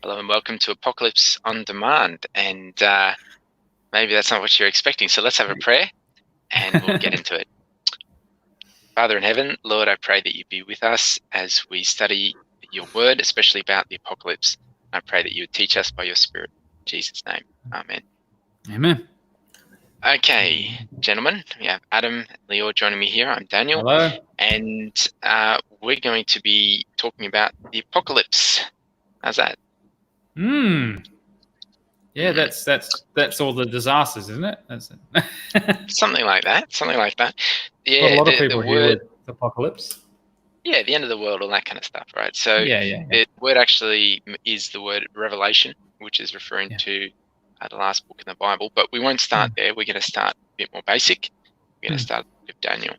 Hello and welcome to Apocalypse on Demand. And maybe that's not what you're expecting. So let's have a prayer and we'll get into it. Father in heaven, Lord, I pray that you be with us as we study your word, especially about the apocalypse. I pray that you would teach us by your Spirit. In Jesus' name, amen. Amen. Okay, gentlemen, we have Adam and Leo joining me here. I'm Daniel. Hello. And we're going to be talking about the apocalypse. How's that? Yeah, that's all the disasters, isn't it? That's it. Something like that. Yeah, What a lot of people the hear word. with apocalypse. Yeah, the end of the world, all that kind of stuff, right? So Yeah. the word actually is the word revelation, which is referring to the last book in the Bible. But we won't start there. We're going to start a bit more basic. We're going to start with Daniel.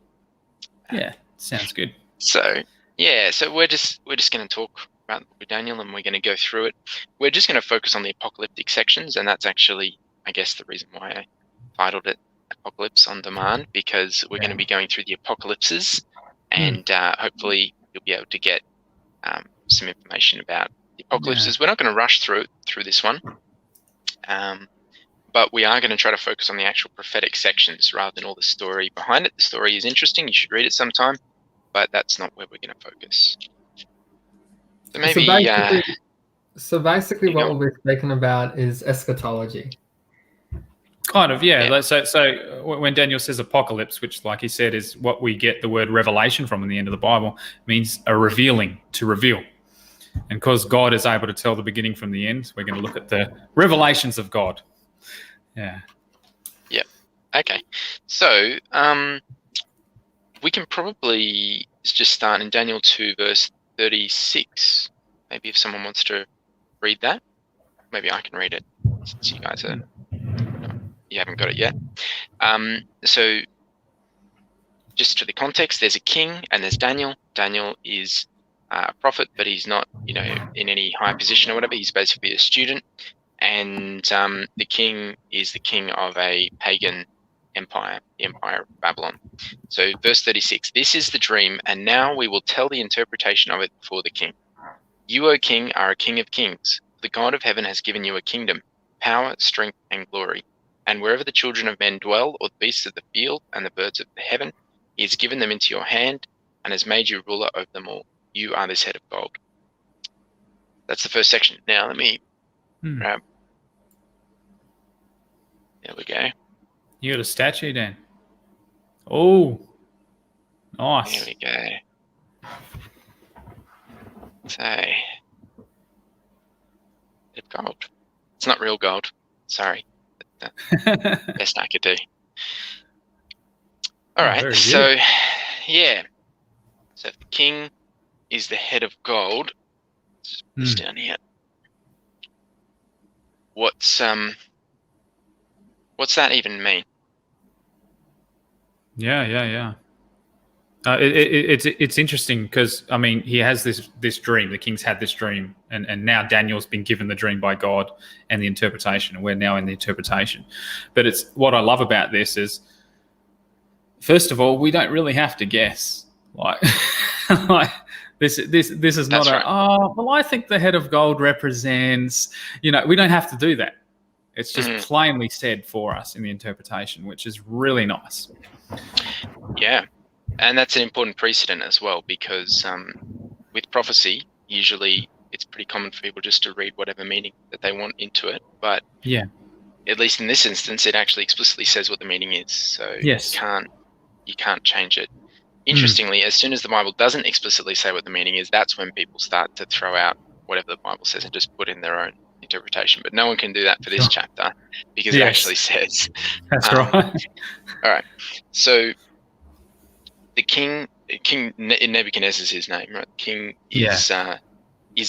Yeah, sounds good. So we're just going to talk about the book of Daniel, and we're going to go through it. We're just going to focus on the apocalyptic sections, and that's actually, I guess, the reason why I titled it Apocalypse on Demand, because we're going to be going through the apocalypses. And hopefully you'll be able to get some information about the apocalypses. We're not going to rush through this one, but we are going to try to focus on the actual prophetic sections rather than all the story behind it. The story is interesting. You should read it sometime, but that's not where we're going to focus. So maybe. So basically what we'll be speaking about is eschatology. Kind of, yeah. So when Daniel says apocalypse, which, like he said, is what we get the word revelation from in the end of the Bible, means a revealing, to reveal. And because God is able to tell the beginning from the end, we're going to look at the revelations of God. Yeah. Yeah. Okay. So we can probably just start in Daniel 2, verse 36. Maybe if someone wants to read that, maybe I can read it since you guys are. You haven't got it yet. So just to the context, there's a king and there's Daniel. Daniel is a prophet, but he's not, in any high position or whatever. He's basically a student. And the king is the king of a pagan empire, the Empire of Babylon. So verse 36, this is the dream, and now we will tell the interpretation of it before the king. You, O king, are a king of kings. The God of heaven has given you a kingdom, power, strength, and glory. And wherever the children of men dwell, or the beasts of the field and the birds of the heaven, he has given them into your hand and has made you ruler over them all. You are this head of gold. That's the first section. Now let me grab. There we go. You got a statue, Dan? Oh, nice. There we go. So, head of gold. It's not real gold. Sorry. Best I could do. All right, so yeah. So if the king is the head of gold, let's put this down here. What's that even mean? Yeah. It's interesting because, I mean, he has this dream. The king's had this dream, and now Daniel's been given the dream by God and the interpretation, and we're now in the interpretation. But it's what I love about this is, first of all, we don't really have to guess. Like this is not I think the head of gold represents. We don't have to do that. It's just plainly said for us in the interpretation, which is really nice. Yeah. And that's an important precedent as well, because with prophecy, usually it's pretty common for people just to read whatever meaning that they want into it. But at least in this instance, it actually explicitly says what the meaning is. So you can't change it. Interestingly, as soon as the Bible doesn't explicitly say what the meaning is, that's when people start to throw out whatever the Bible says and just put in their own interpretation. But no one can do that for this chapter because it actually says. That's right. All right. So the King Nebuchadnezzar is his name, right? The king is the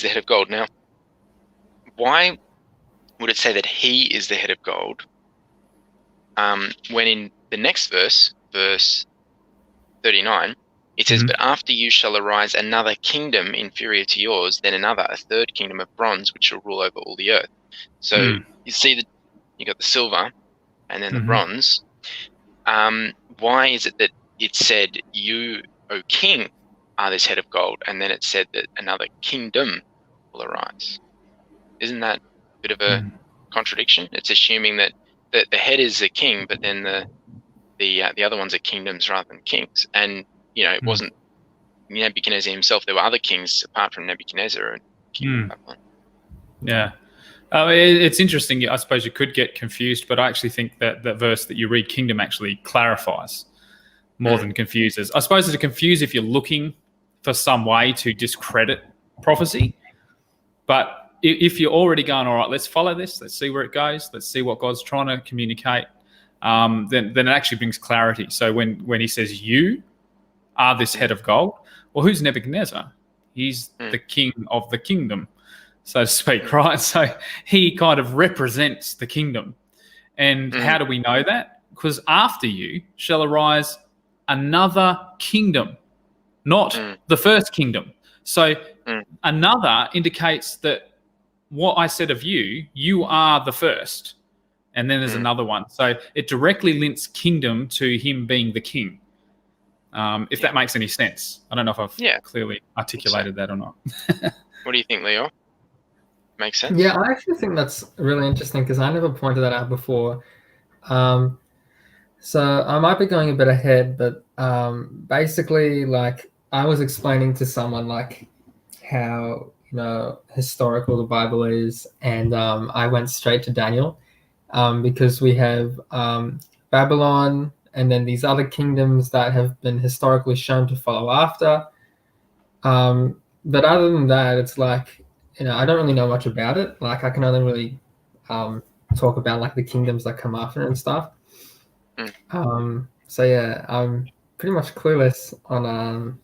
head of gold. Now, why would it say that he is the head of gold when in the next verse 39, it says, but after you shall arise another kingdom inferior to yours, then another, a third kingdom of bronze, which shall rule over all the earth. So you see that you got the silver and then the bronze. Why is it that it said, you, O king, are this head of gold, and then it said that another kingdom will arise? Isn't that a bit of a contradiction? It's assuming that the head is a king, but then the other ones are kingdoms rather than kings. And it wasn't Nebuchadnezzar himself. There were other kings apart from Nebuchadnezzar and King of Babylon. Yeah. It's interesting. I suppose you could get confused, but I actually think that that verse that you read, kingdom, actually clarifies more than confuses. I suppose it's confused if you're looking for some way to discredit prophecy. But if you're already going, all right, let's follow this, let's see where it goes, let's see what God's trying to communicate, then it actually brings clarity. So when he says, you are this head of gold, well, who's Nebuchadnezzar? He's the king of the kingdom, so to speak, right? So he kind of represents the kingdom. And how do we know that? Because after you shall arise another kingdom, not the first kingdom. So another indicates that what I said of you, you are the first. And then there's another one. So it directly links kingdom to him being the king. If that makes any sense. I don't know if I've clearly articulated that or not. What do you think, Leo? Makes sense? Yeah, I actually think that's really interesting because I never pointed that out before. So I might be going a bit ahead, but basically, like, I was explaining to someone like how historical the Bible is, and I went straight to Daniel because we have Babylon and then these other kingdoms that have been historically shown to follow after. But other than that, it's like, I don't really know much about it. Like, I can only really talk about like the kingdoms that come after and stuff. So yeah, I'm pretty much clueless on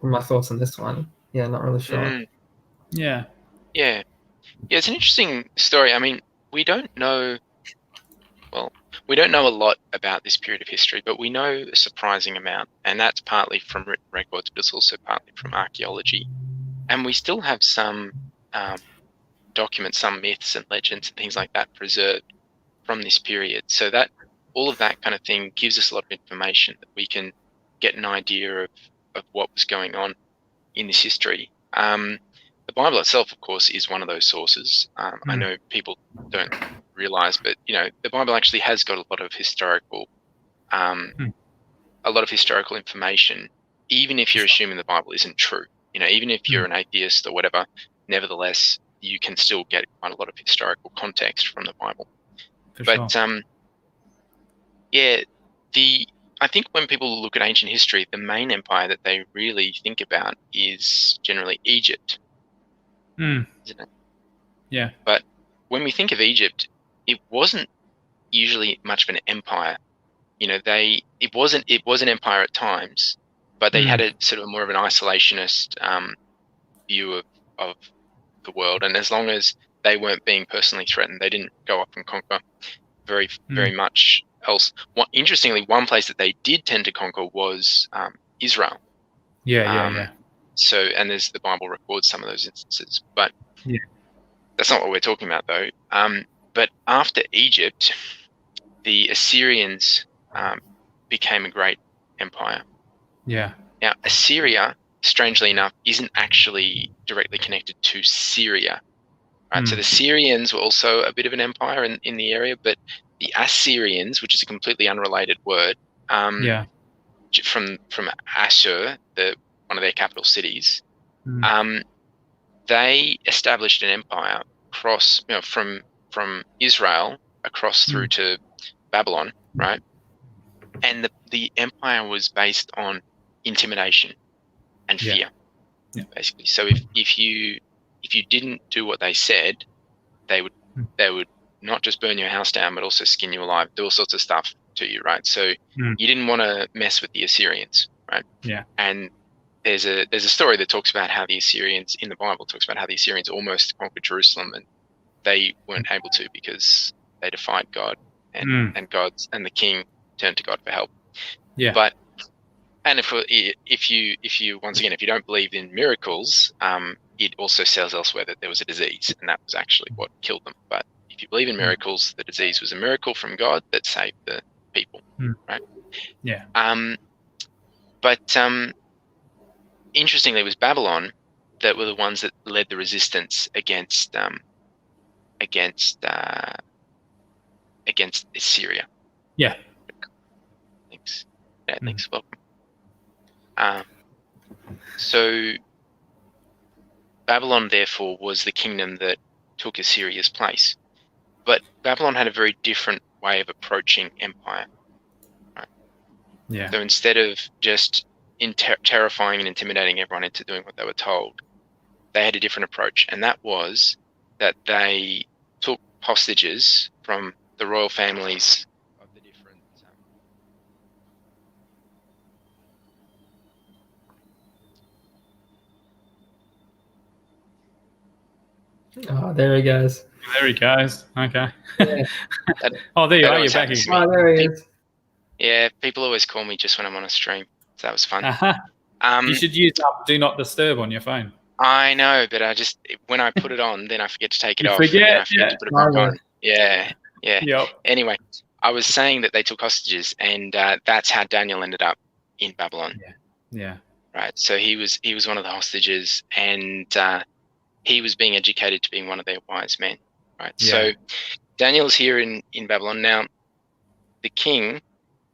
my thoughts on this one. Yeah, not really sure. Yeah. It's an interesting story. I mean, we don't know a lot about this period of history, but we know a surprising amount, and that's partly from written records, but it's also partly from archaeology. And we still have some documents, some myths and legends and things like that preserved from this period. So that all of that kind of thing gives us a lot of information that we can get an idea of what was going on in this history. The Bible itself, of course, is one of those sources. I know people don't realize, but the Bible actually has got a lot of historical information, even if you're assuming the Bible isn't true. Even if you're an atheist or whatever, nevertheless, you can still get quite a lot of historical context from the Bible. I think when people look at ancient history, the main empire that they really think about is generally Egypt, isn't it? Yeah. But when we think of Egypt, it wasn't usually much of an empire. It was an empire at times, but they had a sort of more of an isolationist view of the world. And as long as they weren't being personally threatened, they didn't go up and conquer very much else. Interestingly, one place that they did tend to conquer was Israel. Yeah. So, and the Bible records some of those instances, but that's not what we're talking about, though. But after Egypt, the Assyrians became a great empire. Yeah. Now, Assyria, strangely enough, isn't actually directly connected to Syria. Right? So the Syrians were also a bit of an empire in the area, but the Assyrians, which is a completely unrelated word, from Assur, one of their capital cities, they established an empire across, from Israel across through to Babylon, right? And the empire was based on intimidation and fear, basically. So if you didn't do what they said, they would not just burn your house down, but also skin you alive, do all sorts of stuff to you, right? So you didn't want to mess with the Assyrians, right? Yeah. And there's a story that talks about how the Assyrians in the Bible talks about how the Assyrians almost conquered Jerusalem, and they weren't able to because they defied God, and the king turned to God for help. Yeah. But and if you once again, if you don't believe in miracles, it also says elsewhere that there was a disease, and that was actually what killed them. But if you believe in miracles, the disease was a miracle from God that saved the people, right? Yeah. But interestingly, it was Babylon that were the ones that led the resistance against against Assyria. Yeah. Thanks. Yeah, thanks. Welcome. So Babylon, therefore, was the kingdom that took Assyria's place. But Babylon had a very different way of approaching empire. Right? Yeah. So instead of just terrifying and intimidating everyone into doing what they were told, they had a different approach, and that was that they took hostages from the royal families of the different. Oh, there he goes. There he goes. Okay. Yeah. Oh, there you That are. always You're back happens again. to Oh, there he is. Yeah, people always call me just when I'm on a stream, so that was fun. You should use Do Not Disturb on your phone. I know, but when I put it on, then I forget to take it You off. forget, and then I forget to put it back Oh, on. Yeah. Yep. Anyway, I was saying that they took hostages, and that's how Daniel ended up in Babylon. Yeah. Right. So he was one of the hostages, and he was being educated to being one of their wise men. Right. Yeah. So Daniel's here in Babylon now. The king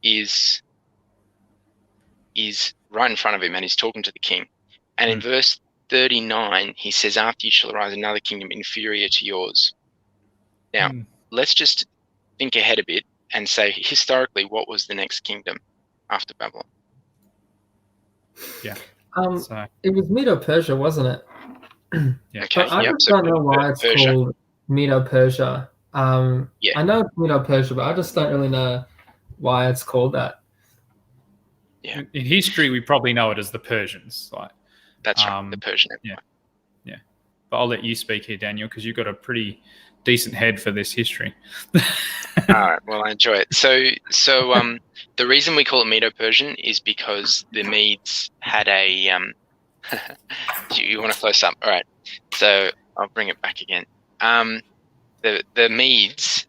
is right in front of him, and he's talking to the king. And in verse 39, he says, "After you shall arise another kingdom inferior to yours." Now, let's just think ahead a bit and say, historically, what was the next kingdom after Babylon? Yeah. It was Medo-Persia, wasn't it? Yeah. Okay. But I just don't know why it's called Medo-Persia. I know it's Medo-Persia, but I just don't really know why it's called that. Yeah. In history, we probably know it as the Persians. That's right, the Persian Empire. Yeah. But I'll let you speak here, Daniel, because you've got a pretty decent head for this history. All right. Well, I enjoy it. So the reason we call it Medo-Persian is because the Medes had a you want to close up? All right. So I'll bring it back again. The Medes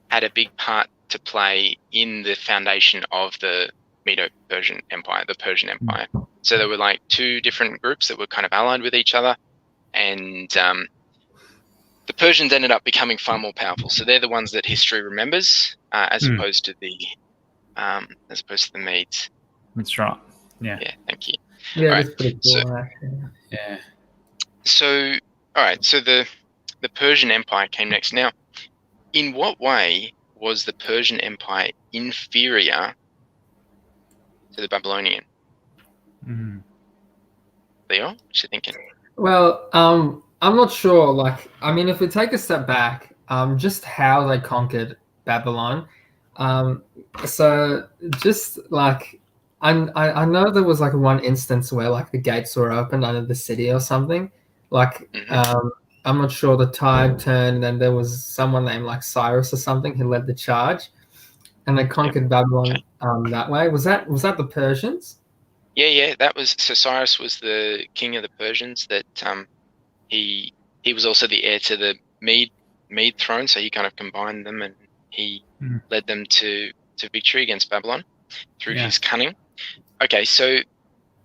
had a big part to play in the foundation of the Medo-Persian Empire, the Persian Empire. So there were like two different groups that were kind of allied with each other, and the Persians ended up becoming far more powerful. So they're the ones that history remembers, as opposed to the Medes. That's right. Yeah. Yeah. Thank you. Yeah, Right. that's pretty cool. Yeah. So, all right. So the Persian Empire came next. Now, in what way was the Persian Empire inferior to the Babylonian? Leo, what you thinking? Well, I'm not sure. Like, I mean, if we take a step back, just how they conquered Babylon. So just like I know there was like one instance where like the gates were opened under the city or something. Like, I'm not sure, the tide turned and there was someone named like Cyrus or something who led the charge, and they conquered Babylon that way. Was that the Persians? Yeah. That was Cyrus was the king of the Persians. That he was also the heir to the Mede throne. So he kind of combined them, and he led them to victory against Babylon through his cunning. Okay, so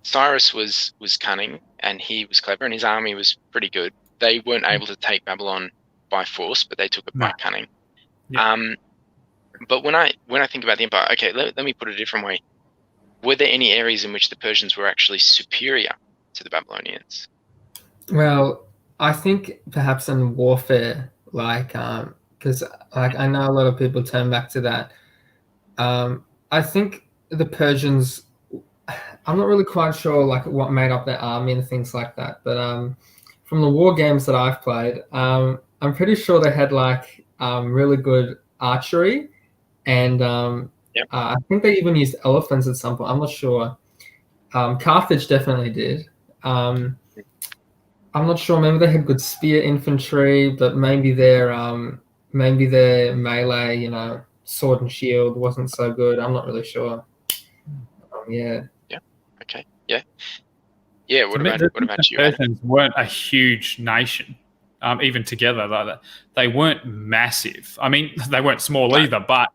Cyrus was cunning, and he was clever, and his army was pretty good. They weren't able to take Babylon by force, but they took it by cunning. Yeah. But when I think about the empire, okay, let me put it a different way. Were there any areas in which the Persians were actually superior to the Babylonians? Well, I think perhaps in warfare, like, because like I know a lot of people turn back to that. I think the Persians, I'm not really quite sure like what made up their army and things like that, but from the war games that I've played, I'm pretty sure they had like really good archery, and I think they even used elephants at some point. I'm not sure. Carthage definitely did. I'm not sure. Maybe they had good spear infantry, but maybe their melee, sword and shield wasn't so good. I'm not really sure. Yeah. Okay. Yeah. What about you? The Persians weren't a huge nation, even together. They weren't massive. I mean, they weren't small either. But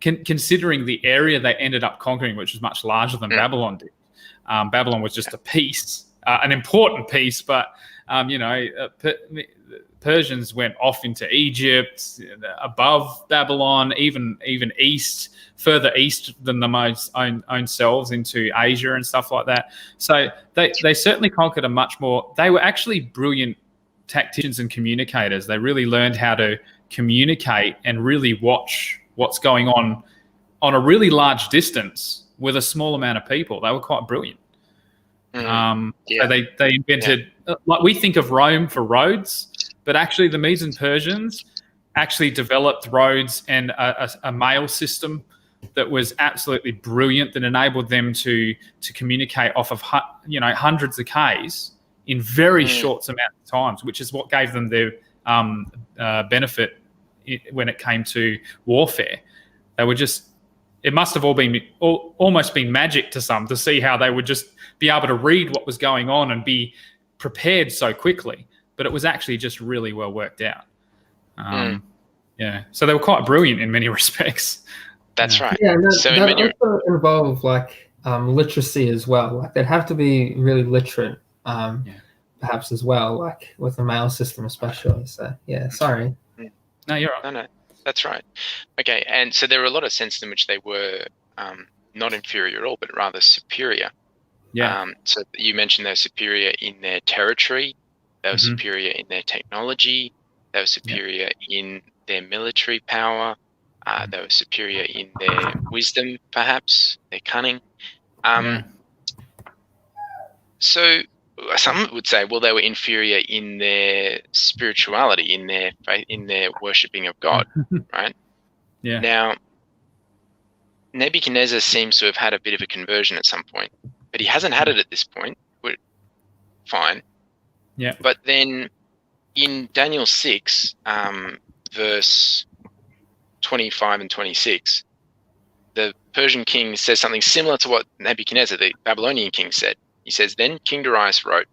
considering the area they ended up conquering, which was much larger than Babylon did, Babylon was just a piece, an important piece, but Persians went off into Egypt, above Babylon, even east, further east than the most own selves, into Asia and stuff like that. So they certainly conquered a much more. They were actually brilliant tacticians and communicators. They really learned how to communicate and really watch what's going on a really large distance with a small amount of people. They were quite brilliant. So they invented, like we think of Rome for roads, but actually the Medes and Persians actually developed roads and a mail system that was absolutely brilliant, that enabled them to communicate off of hundreds of Ks in very short amount of times, which is what gave them their benefit when it came to warfare. They were just, it must have almost been magic to some, to see how they would just be able to read what was going on and be prepared so quickly. But it was actually just really well worked out. Yeah, so they were quite brilliant in many respects. That's right. Yeah, that also involve literacy as well. Like they'd have to be really literate, perhaps as well, like with the mail system especially. So yeah, sorry. No, you're right. No, that's right. Okay, and so there were a lot of senses in which they were not inferior at all, but rather superior. Yeah. So you mentioned they're superior in their territory, they were superior in their technology, they were superior in their military power, they were superior in their wisdom, perhaps, their cunning. So some would say, well, they were inferior in their spirituality, in their faith, in their worshipping of God, right? Yeah. Now, Nebuchadnezzar seems to have had a bit of a conversion at some point, but he hasn't had it at this point. Fine. Yeah. But then in Daniel 6, verse 25 and 26, the Persian king says something similar to what Nebuchadnezzar, the Babylonian king, said. He says, "Then King Darius wrote,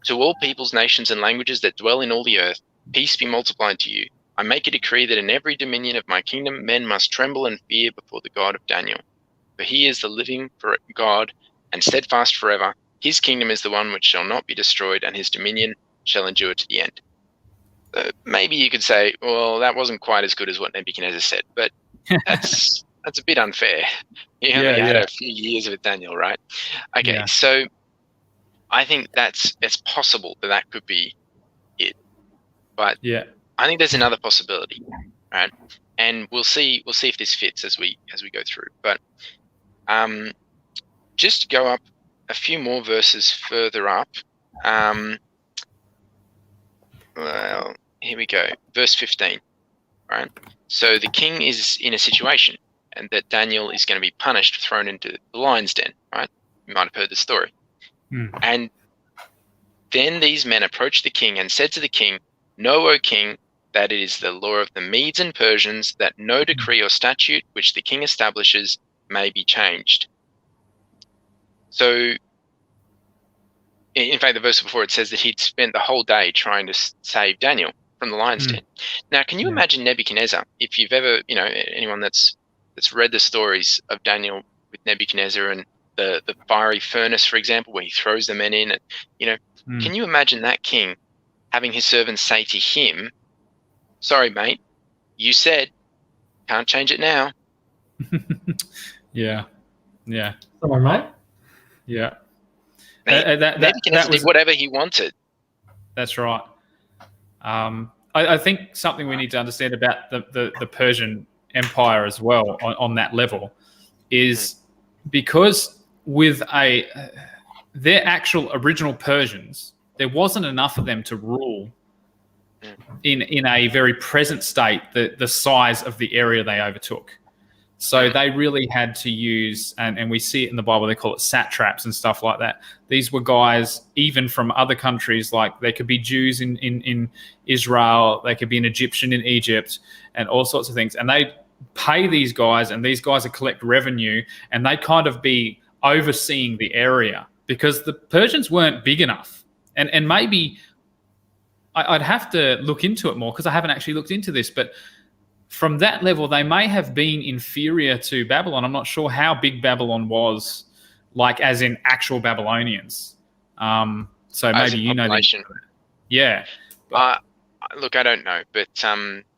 'To all peoples, nations, and languages that dwell in all the earth, peace be multiplied to you. I make a decree that in every dominion of my kingdom men must tremble and fear before the God of Daniel. For he is the living God and steadfast forever. His kingdom is the one which shall not be destroyed, and his dominion shall endure to the end.'" Maybe you could say, well, that wasn't quite as good as what Nebuchadnezzar said, but that's a bit unfair. He only had a few years with Daniel, right? Okay, so I think it's possible that could be it, but I think there's another possibility, right? And we'll see if this fits as we go through. But just go up a few more verses further up. Well, here we go. Verse 15, right? So the king is in a situation, and that Daniel is going to be punished, thrown into the lion's den, right? You might have heard the story. And then these men approached the king and said to the king, "Know, O king, that it is the law of the Medes and Persians that no decree or statute which the king establishes may be changed." So, in fact, the verse before it says that he'd spent the whole day trying to save Daniel from the lion's den. Now, can you imagine Nebuchadnezzar? If you've ever, anyone that's read the stories of Daniel with Nebuchadnezzar and the fiery furnace, for example, where he throws the men in, and can you imagine that king having his servants say to him, "Sorry, mate, you said can't change it now." Sorry, mate. Yeah. Nebuchadnezzar did whatever he wanted. That's right. I think something we need to understand about the Persian Empire as well on that level is because with their actual original Persians, there wasn't enough of them to rule in a very present state the size of the area they overtook. So they really had to use, and we see it in the Bible, they call it satraps and stuff like that. These were guys even from other countries, like they could be Jews in Israel, they could be an Egyptian in Egypt, and all sorts of things. And they pay these guys, and these guys would collect revenue, and they'd kind of be overseeing the area because the Persians weren't big enough. And maybe I'd have to look into it more because I haven't actually looked into this, but from that level, they may have been inferior to Babylon. I'm not sure how big Babylon was, like as in actual Babylonians. So maybe you know. Yeah. But, Look, I don't know, but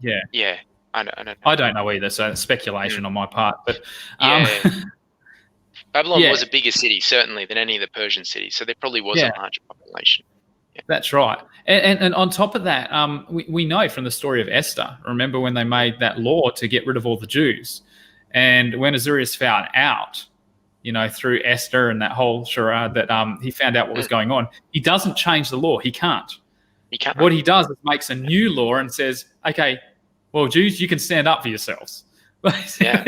yeah. yeah, I don't know. I don't know either, so it's speculation on my part. But Yeah. Babylon yeah. was a bigger city, certainly, than any of the Persian cities, so there probably was Yeah. a larger population. Yeah. That's right. And on top of that, we know from the story of Esther, remember when they made that law to get rid of all the Jews? And when Ahasuerus found out, through Esther and that whole charade that he found out what was going on, he doesn't change the law. He can't. He can't. What he does is makes a new law and says, okay, well, Jews, you can stand up for yourselves. Yeah.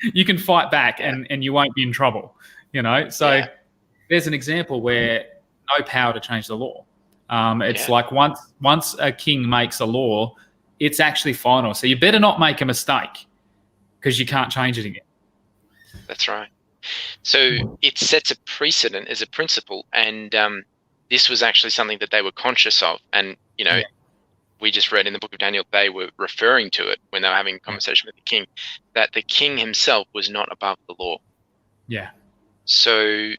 You can fight back and you won't be in trouble. So there's an example where no power to change the law. It's like once a king makes a law, it's actually final. So you better not make a mistake because you can't change it again. That's right. So it sets a precedent as a principle, and this was actually something that they were conscious of. And, we just read in the book of Daniel, they were referring to it when they were having a conversation with the king, that the king himself was not above the law. Yeah. So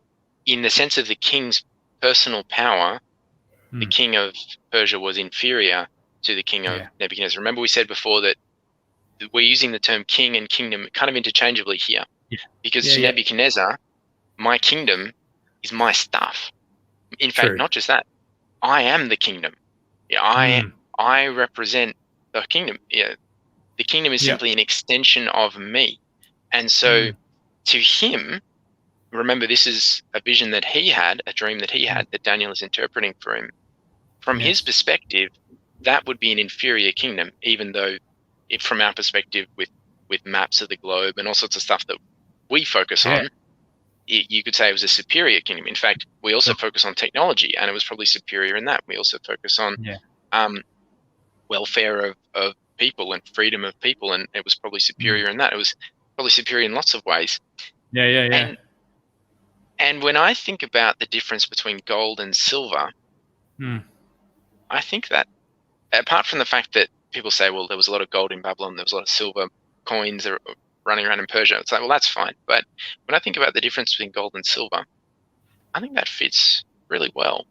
in the sense of the king's personal power, the king of Persia was inferior to the king of Nebuchadnezzar. Remember we said before that we're using the term king and kingdom kind of interchangeably here. Yeah. Because to Nebuchadnezzar, my kingdom is my stuff. In fact, not just that, I am the kingdom. Yeah, I represent the kingdom. Yeah, the kingdom is simply an extension of me. And so to him, remember, this is a vision that he had, a dream that he had, that Daniel is interpreting for him. From his perspective, that would be an inferior kingdom, even though from our perspective with maps of the globe and all sorts of stuff that we focus on, you could say it was a superior kingdom. In fact, we also focus on technology, and it was probably superior in that. We also focus on welfare of people and freedom of people, and it was probably superior in that. It was probably superior in lots of ways. Yeah. And when I think about the difference between gold and silver, I think that apart from the fact that people say, well, there was a lot of gold in Babylon, there was a lot of silver coins that are running around in Persia, it's like, well, that's fine. But when I think about the difference between gold and silver, I think that fits really well,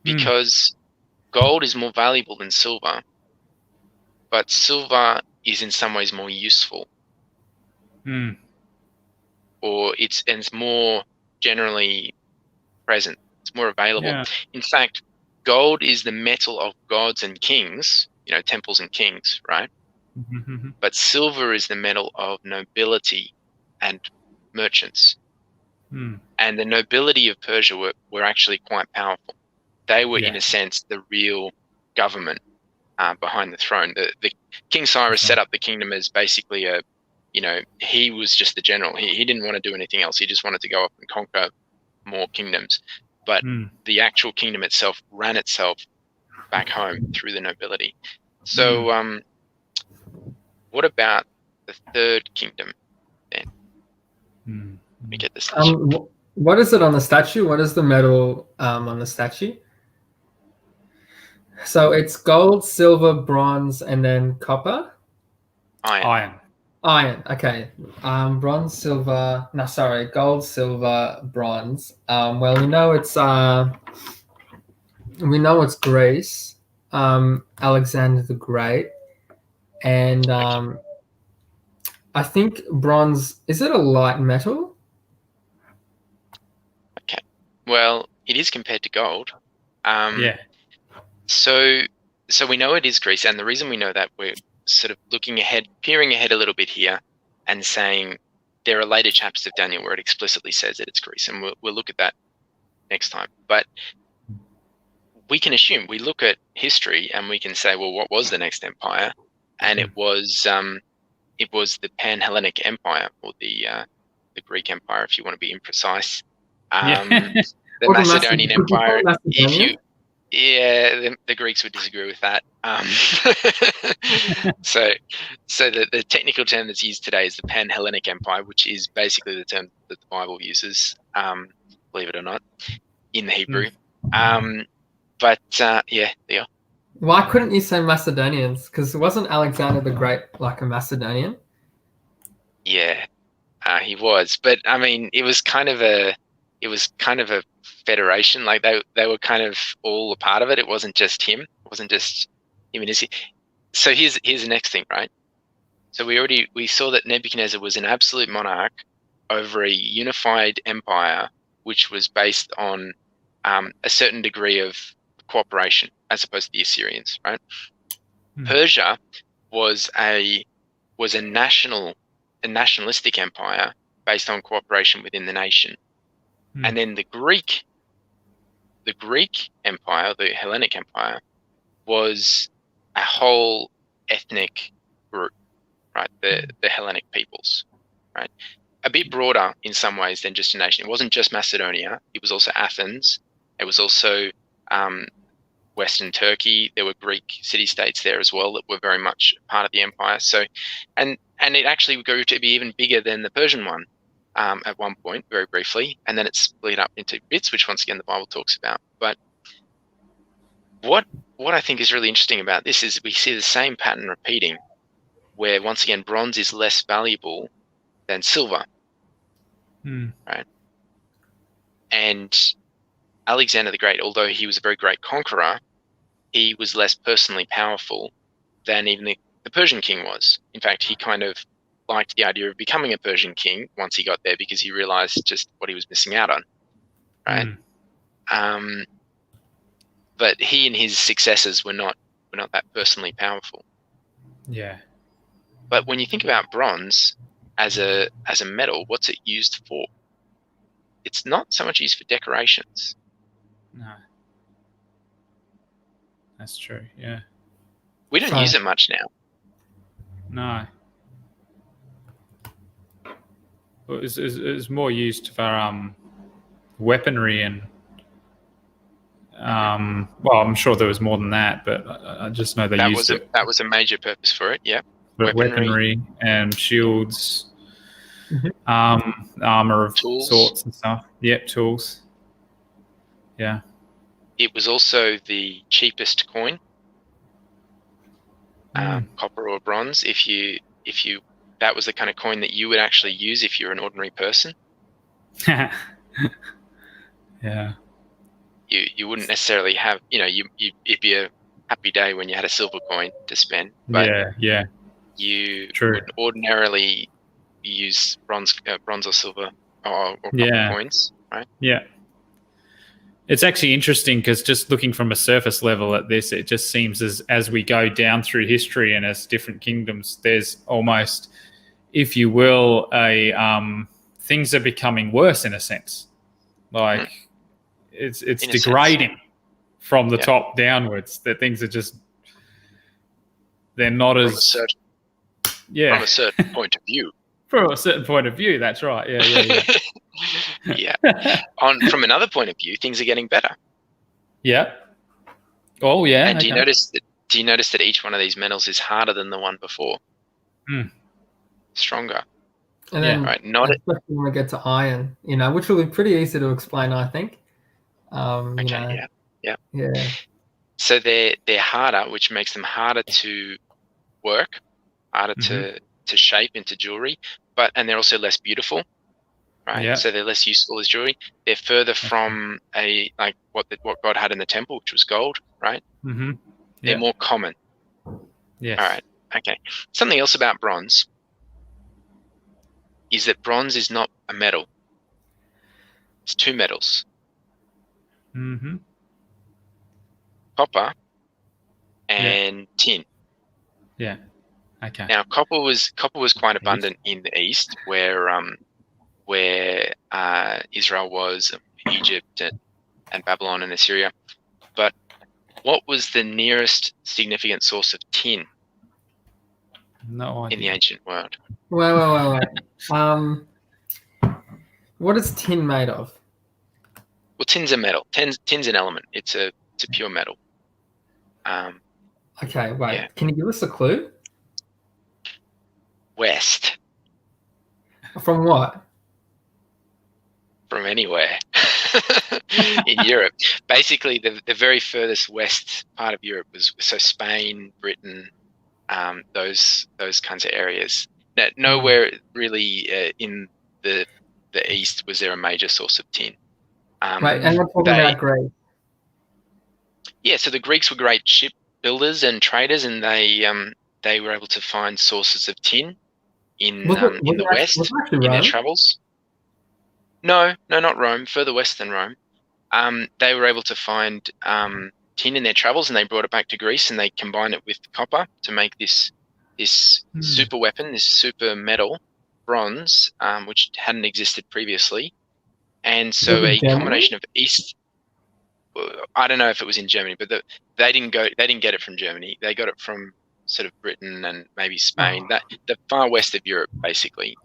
because gold is more valuable than silver, but silver is in some ways more useful. Or it's more generally present. It's more available. Yeah. In fact, gold is the metal of gods and kings, temples and kings, right? But silver is the metal of nobility and merchants. And the nobility of Persia were actually quite powerful. They were, in a sense, the real government behind the throne. The King Cyrus set up the kingdom as basically he was just the general. He didn't want to do anything else. He just wanted to go up and conquer more kingdoms. But the actual kingdom itself ran itself back home through the nobility. So what about the third kingdom then? Let me get the statue. What is it on the statue? What is the metal on the statue? So it's gold, silver, bronze, and then copper? Iron. Okay. Bronze, silver. No, sorry. Gold, silver, bronze. Well, we know it's Greece. Alexander the Great, and I think bronze. Is it a light metal? Okay. Well, it is compared to gold. So we know it is Greece, and the reason we know that, we're sort of looking ahead, peering ahead a little bit here, and saying there are later chapters of Daniel where it explicitly says that it's Greece, and we'll look at that next time. But we can assume, we look at history and we can say, well, what was the next empire? And it was the Pan-Hellenic Empire, or the Greek Empire, if you want to be imprecise. The Macedonian Empire, the Greeks would disagree with that. So the technical term that's used today is the Pan-Hellenic Empire, which is basically the term that the Bible uses, believe it or not, in the Hebrew. But there you go. Why couldn't you say Macedonians? Because wasn't Alexander the Great like a Macedonian? Yeah, he was. But I mean, it was kind of a it was kind of a federation. Like they were kind of all a part of it. It wasn't just him. It wasn't just him and his. So here's the next thing, right? So we saw that Nebuchadnezzar was an absolute monarch over a unified empire, which was based on a certain degree of cooperation, as opposed to the Assyrians, right? Persia was a nationalistic empire based on cooperation within the nation. And then the Greek Empire, the Hellenic Empire, was a whole ethnic group, right? The Hellenic peoples, right? A bit broader in some ways than just a nation. It wasn't just Macedonia. It was also Athens. It was also Western Turkey. There were Greek city-states there as well that were very much part of the empire. So, and it actually grew to be even bigger than the Persian one at one point, very briefly, and then it split up into bits, which once again the Bible talks about. But what I think is really interesting about this is we see the same pattern repeating, where once again bronze is less valuable than silver, right? And Alexander the Great, although he was a very great conqueror, he was less personally powerful than even the Persian king was. In fact, he kind of liked the idea of becoming a Persian king once he got there because he realized just what he was missing out on, right? But he and his successors were not that personally powerful. Yeah. But when you think about bronze as a metal, what's it used for? It's not so much used for decorations. No. That's true, yeah. We don't use it much now. No. It's more used for weaponry and well, I'm sure there was more than that, but I just know they used it. That was a major purpose for it, yeah. But weaponry and shields, armor of tools. sorts and stuff. Yep, tools. Yeah. It was also the cheapest coin, copper or bronze. If you that was the kind of coin that you would actually use if you're an ordinary person. Yeah. You wouldn't necessarily have, it'd be a happy day when you had a silver coin to spend. But you would ordinarily use bronze or silver or copper coins, right? Yeah. It's actually interesting because just looking from a surface level at this, it just seems as we go down through history and as different kingdoms, there's almost, if you will, things are becoming worse in a sense. Like it's degrading from the top downwards. That things are just, they're not from as from a certain point of view. From a certain point of view, that's right. Yeah. From another point of view, things are getting better. Yeah. Oh, yeah. And do you notice that each one of these metals is harder than the one before? Stronger. And then, especially when we get to iron, which will be pretty easy to explain, I think. Yeah. So they're harder, which makes them harder to work, harder to shape into jewelry, and they're also less beautiful, right? Yeah. So they're less useful as jewelry. They're further from what God had in the temple, which was gold, right? Mm-hmm. Yeah. They're more common. Yes. All right. Okay. Something else about bronze is that bronze is not a metal. It's two metals. Mm-hmm. Copper and tin. Yeah. Okay. Now, copper was quite abundant in the east, where Israel was, Egypt and Babylon and Assyria. But what was the nearest significant source of tin? No idea. In the ancient world? Wait. What is tin made of? Well, tin's a metal. Tin's an element. It's a pure metal. Okay, wait. Yeah. Can you give us a clue? West. From what? From anywhere in Europe. Basically, the very furthest west part of Europe was Spain, Britain, those kinds of areas. Nowhere really in the east was there a major source of tin. Right, and we're talking about Greece. Yeah, so the Greeks were great shipbuilders and traders, and they were able to find sources of tin in the west in their travels. No, not Rome. Further west than Rome. They were able to find tin in their travels, and they brought it back to Greece, and they combined it with copper to make this super weapon, this super metal, bronze, which hadn't existed previously. And so a combination of I don't know if it was in Germany, but they didn't get it from Germany. They got it from sort of Britain and maybe Spain, the far west of Europe, basically,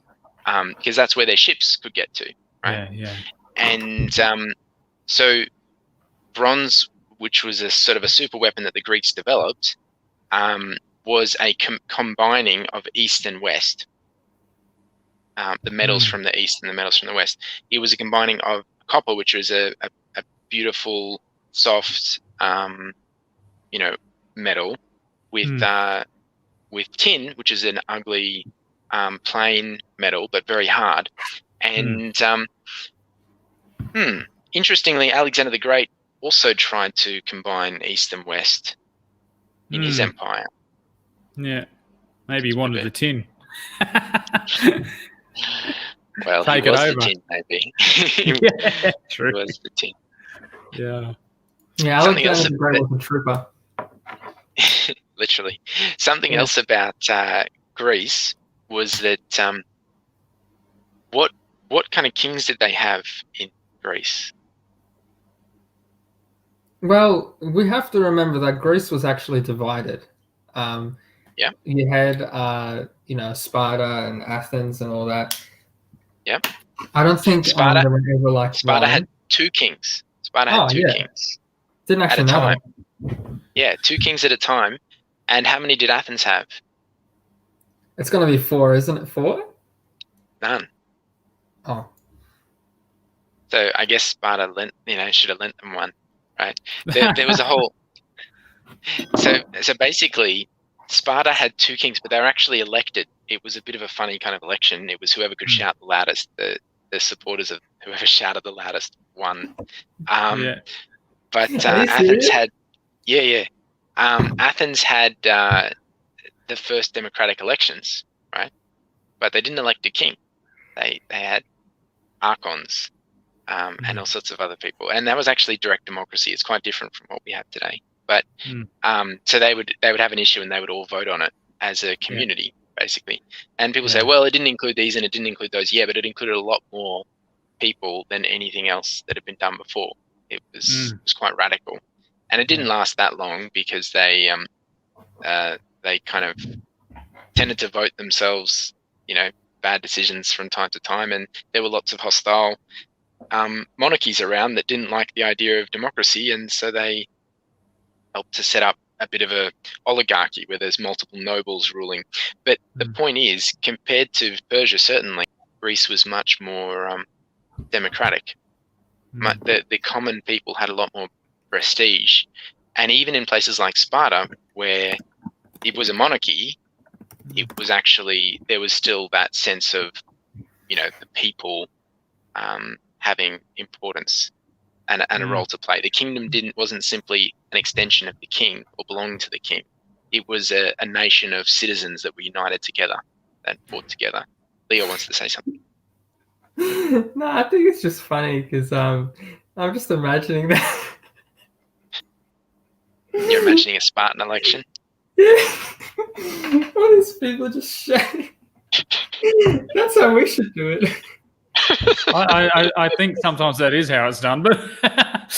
because that's where their ships could get to, right? Yeah. And so bronze, which was a sort of a super weapon that the Greeks developed, was a combining of east and west. The metals from the east and the metals from the west. It was a combining of copper, which was a beautiful, soft, metal, with tin, which is an ugly, plain metal, but very hard. And interestingly, Alexander the Great also tried to combine east and west in his empire. Yeah, maybe he wanted the tin. Well, Take he was it the over. tin, maybe. Yeah, true. He was the tin. Yeah. Yeah, Alexander the Great was a trooper. Literally. Something else about Greece was that what kind of kings did they have in Greece? Well, we have to remember that Greece was actually divided. Yeah. You had, Sparta and Athens and all that. Yeah. I don't think Sparta, they were ever like Sparta Rome. had two kings. Sparta had two kings. Didn't actually at a matter. time. Yeah, two kings at a time. And how many did Athens have? It's going to be 4, isn't it? 4? None. Oh. So I guess Sparta should have lent them one, right? There was a whole. So basically, Sparta had two kings, but they were actually elected. It was a bit of a funny kind of election. It was whoever could shout the loudest. The supporters of whoever shouted the loudest won. But Athens had, Athens had the first democratic elections, right? But they didn't elect a king. They had archons and all sorts of other people, and that was actually direct democracy. It's quite different from what we have today. But so they would have an issue, and they would all vote on it as a community, basically. And people say, well, it didn't include these and it didn't include those. Yeah, but it included a lot more people than anything else that had been done before. It was quite radical, and it didn't last that long because they kind of tended to vote themselves, bad decisions from time to time, and there were lots of hostile monarchies around that didn't like the idea of democracy, and so they helped to set up a bit of a oligarchy where there's multiple nobles ruling. But the point is, compared to Persia, certainly Greece was much more democratic. The common people had a lot more prestige, and even in places like Sparta, where it was a monarchy, it was actually, there was still that sense of, the people having importance and a role to play. The kingdom wasn't simply an extension of the king or belonging to the king. It was a nation of citizens that were united together, that fought together. Leo wants to say something. No, I think it's just funny because I'm just imagining that. You're imagining a Spartan election? Yeah. All these people just shouting. That's how we should do it. I think sometimes that is how it's done, but a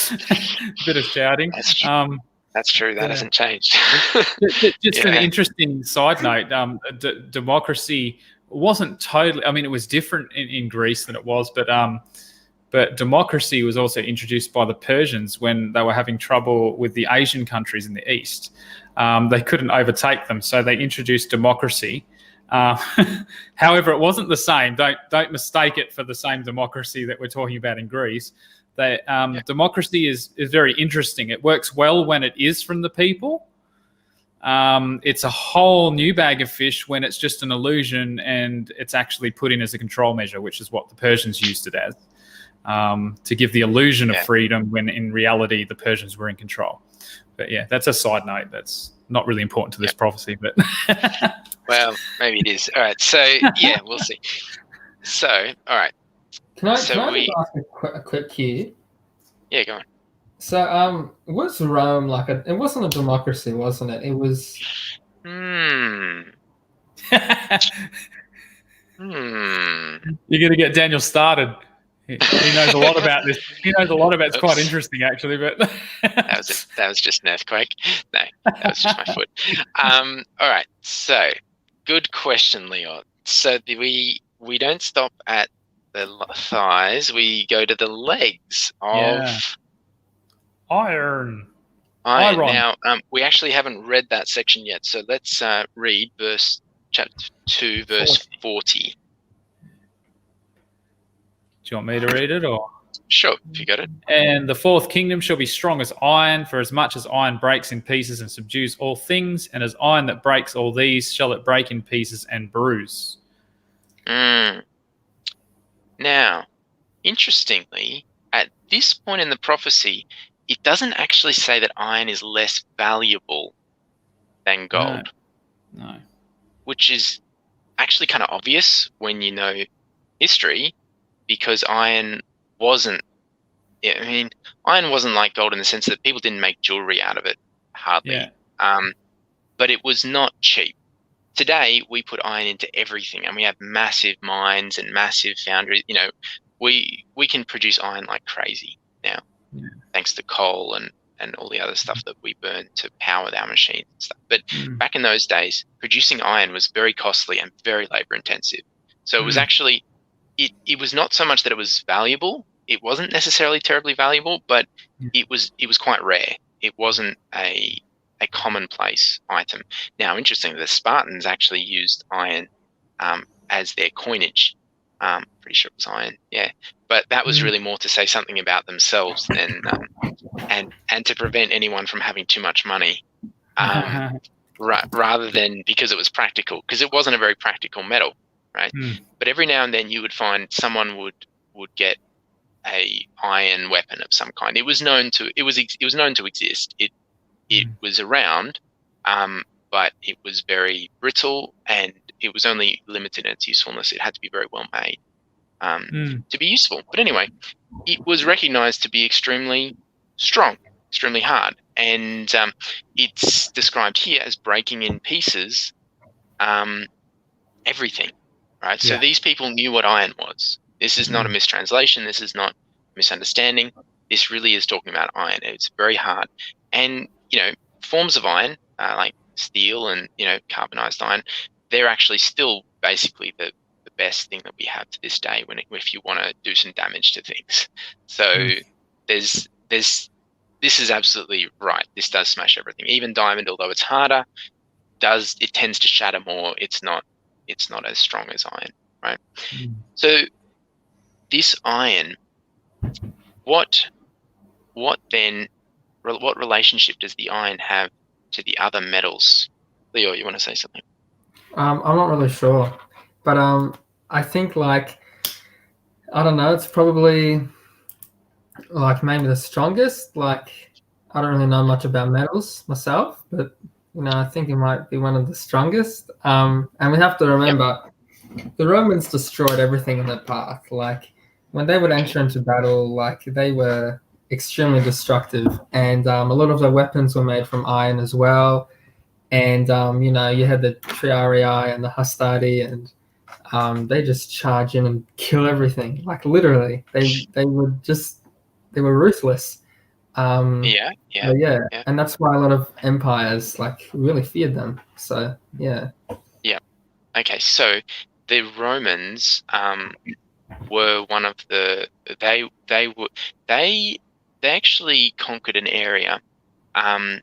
bit of shouting. That's true. That's true. That hasn't changed. Just an interesting side note, democracy wasn't totally, it was different in Greece than it was, but democracy was also introduced by the Persians when they were having trouble with the Asian countries in the East. They couldn't overtake them, so they introduced democracy. However, it wasn't the same. Don't mistake it for the same democracy that we're talking about in Greece. Democracy is very interesting. It works well when it is from the people. It's a whole new bag of fish when it's just an illusion and it's actually put in as a control measure, which is what the Persians used it as. to give the illusion of Yeah. freedom when in reality the Persians were in control. But yeah, that's a side note. That's not really important to this prophecy, but Well, maybe it is. All right. So yeah, we'll see. So all right. Can I So just ask a quick here? Yeah, go on. So was Rome like it wasn't a democracy, wasn't it? It was. Hmm. You're going to get Daniel started. He knows a lot about this. He knows a lot about it. It's quite interesting, actually. But that was just an earthquake. No, that was just my foot. All right. So, good question, Leon. So we don't stop at the thighs. We go to the legs of iron. Now, we actually haven't read that section yet. So let's read chapter 2, verse 40. Do you want me to read it, or? Sure, if you got it. And the fourth kingdom shall be strong as iron, for as much as iron breaks in pieces and subdues all things, and as iron that breaks all these, shall it break in pieces and bruise. Now, interestingly, at this point in the prophecy, it doesn't actually say that iron is less valuable than gold. No. Which is actually kind of obvious when you know history, because iron wasn't like gold in the sense that people didn't make jewelry out of it, hardly. Yeah. But it was not cheap. Today, we put iron into everything, and we have massive mines and massive foundries. You know, we can produce iron like crazy now, thanks to coal and all the other stuff that we burn to power our machines and stuff. But back in those days, producing iron was very costly and very labor intensive. So it was actually, it was not so much that it was valuable. It wasn't necessarily terribly valuable, but it was quite rare. It wasn't a commonplace item. Now, interestingly, the Spartans actually used iron as their coinage. Pretty sure it was iron, yeah. But that was really more to say something about themselves than and to prevent anyone from having too much money, rather than because it was practical, because it wasn't a very practical metal, right? But every now and then you would find someone would get a iron weapon of some kind. It was known to exist. It was around, but it was very brittle and it was only limited in its usefulness. It had to be very well made to be useful. But anyway, it was recognized to be extremely strong, extremely hard, and it's described here as breaking in pieces everything, right? So these people knew what iron was. This is not a mistranslation. This is not misunderstanding. This really is talking about iron. It's very hard. And, forms of iron, like steel and, carbonized iron, they're actually still basically the best thing that we have to this day if you want to do some damage to things. So this is absolutely right. This does smash everything. Even diamond, although it's harder, it tends to shatter more. It's not as strong as iron, right? So this iron, what relationship does the iron have to the other metals? Leo, you want to say something? I'm not really sure, but I think I don't know. It's probably maybe the strongest. I don't really know much about metals myself, but I think it might be one of the strongest. And we have to remember, the Romans destroyed everything in their path. When they would enter into battle, they were extremely destructive, and a lot of their weapons were made from iron as well. And you had the Triarii and the Hastati, and they just charge in and kill everything. Literally, they were ruthless. Yeah. And that's why a lot of empires really feared them. So yeah. Okay, so the Romans were one of the they actually conquered an area. I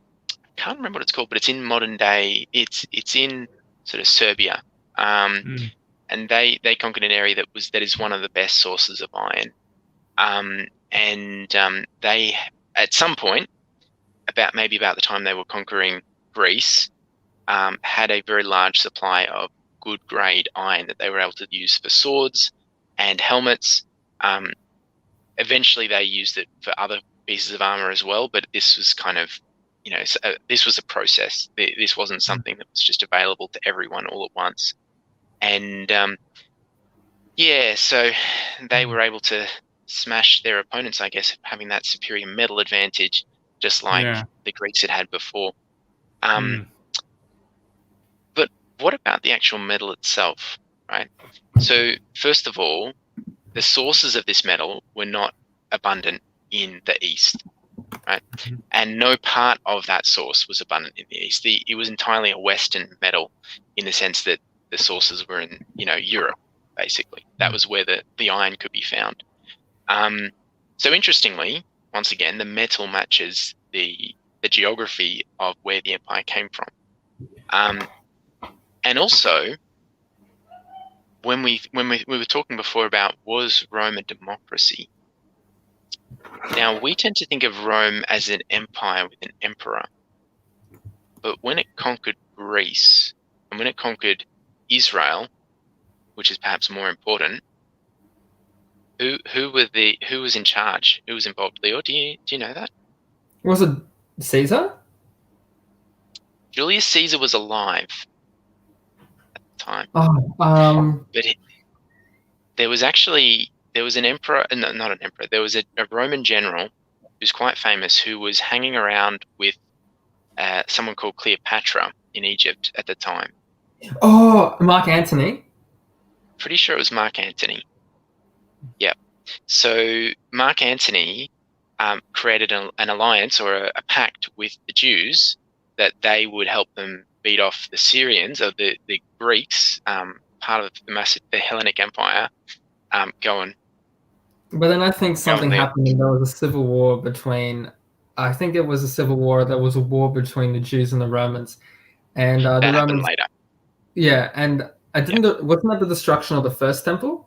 can't remember what it's called, but it's in modern day. It's in sort of Serbia, and they conquered an area that is one of the best sources of iron. And they, at some point, about the time they were conquering Greece, had a very large supply of good grade iron that they were able to use for swords and helmets. eventually they used it for other pieces of armor as well, but this was kind of, this was a process. This wasn't something that was just available to everyone all at once. And so they were able to smash their opponents, I guess, having that superior metal advantage, just like the Greeks had before. But what about the actual metal itself, right? So first of all, the sources of this metal were not abundant in the East, right? And no part of that source was abundant in the East. It was entirely a Western metal in the sense that the sources were in, Europe, basically. That was where the iron could be found. So interestingly, once again, the metal matches the geography of where the empire came from. And also, when we were talking before about, was Rome a democracy? Now, we tend to think of Rome as an empire with an emperor. But when it conquered Greece, and when it conquered Israel, which is perhaps more important, who was in charge? Who was involved? Leo, do you know that? Was it Caesar? Julius Caesar was alive at the time. But there was an emperor, no, not an emperor. There was a Roman general who's quite famous who was hanging around with someone called Cleopatra in Egypt at the time. Oh, Mark Antony. Pretty sure it was Mark Antony. Yeah. So Mark Antony created an alliance or a pact with the Jews that they would help them beat off the Syrians, or the Greeks, part of the Hellenic Empire. But then I think something happened, and there was a civil war between. I think it was a civil war. There was a war between the Jews and the Romans, and the that Romans happened later. Yeah, and wasn't that the destruction of the first temple?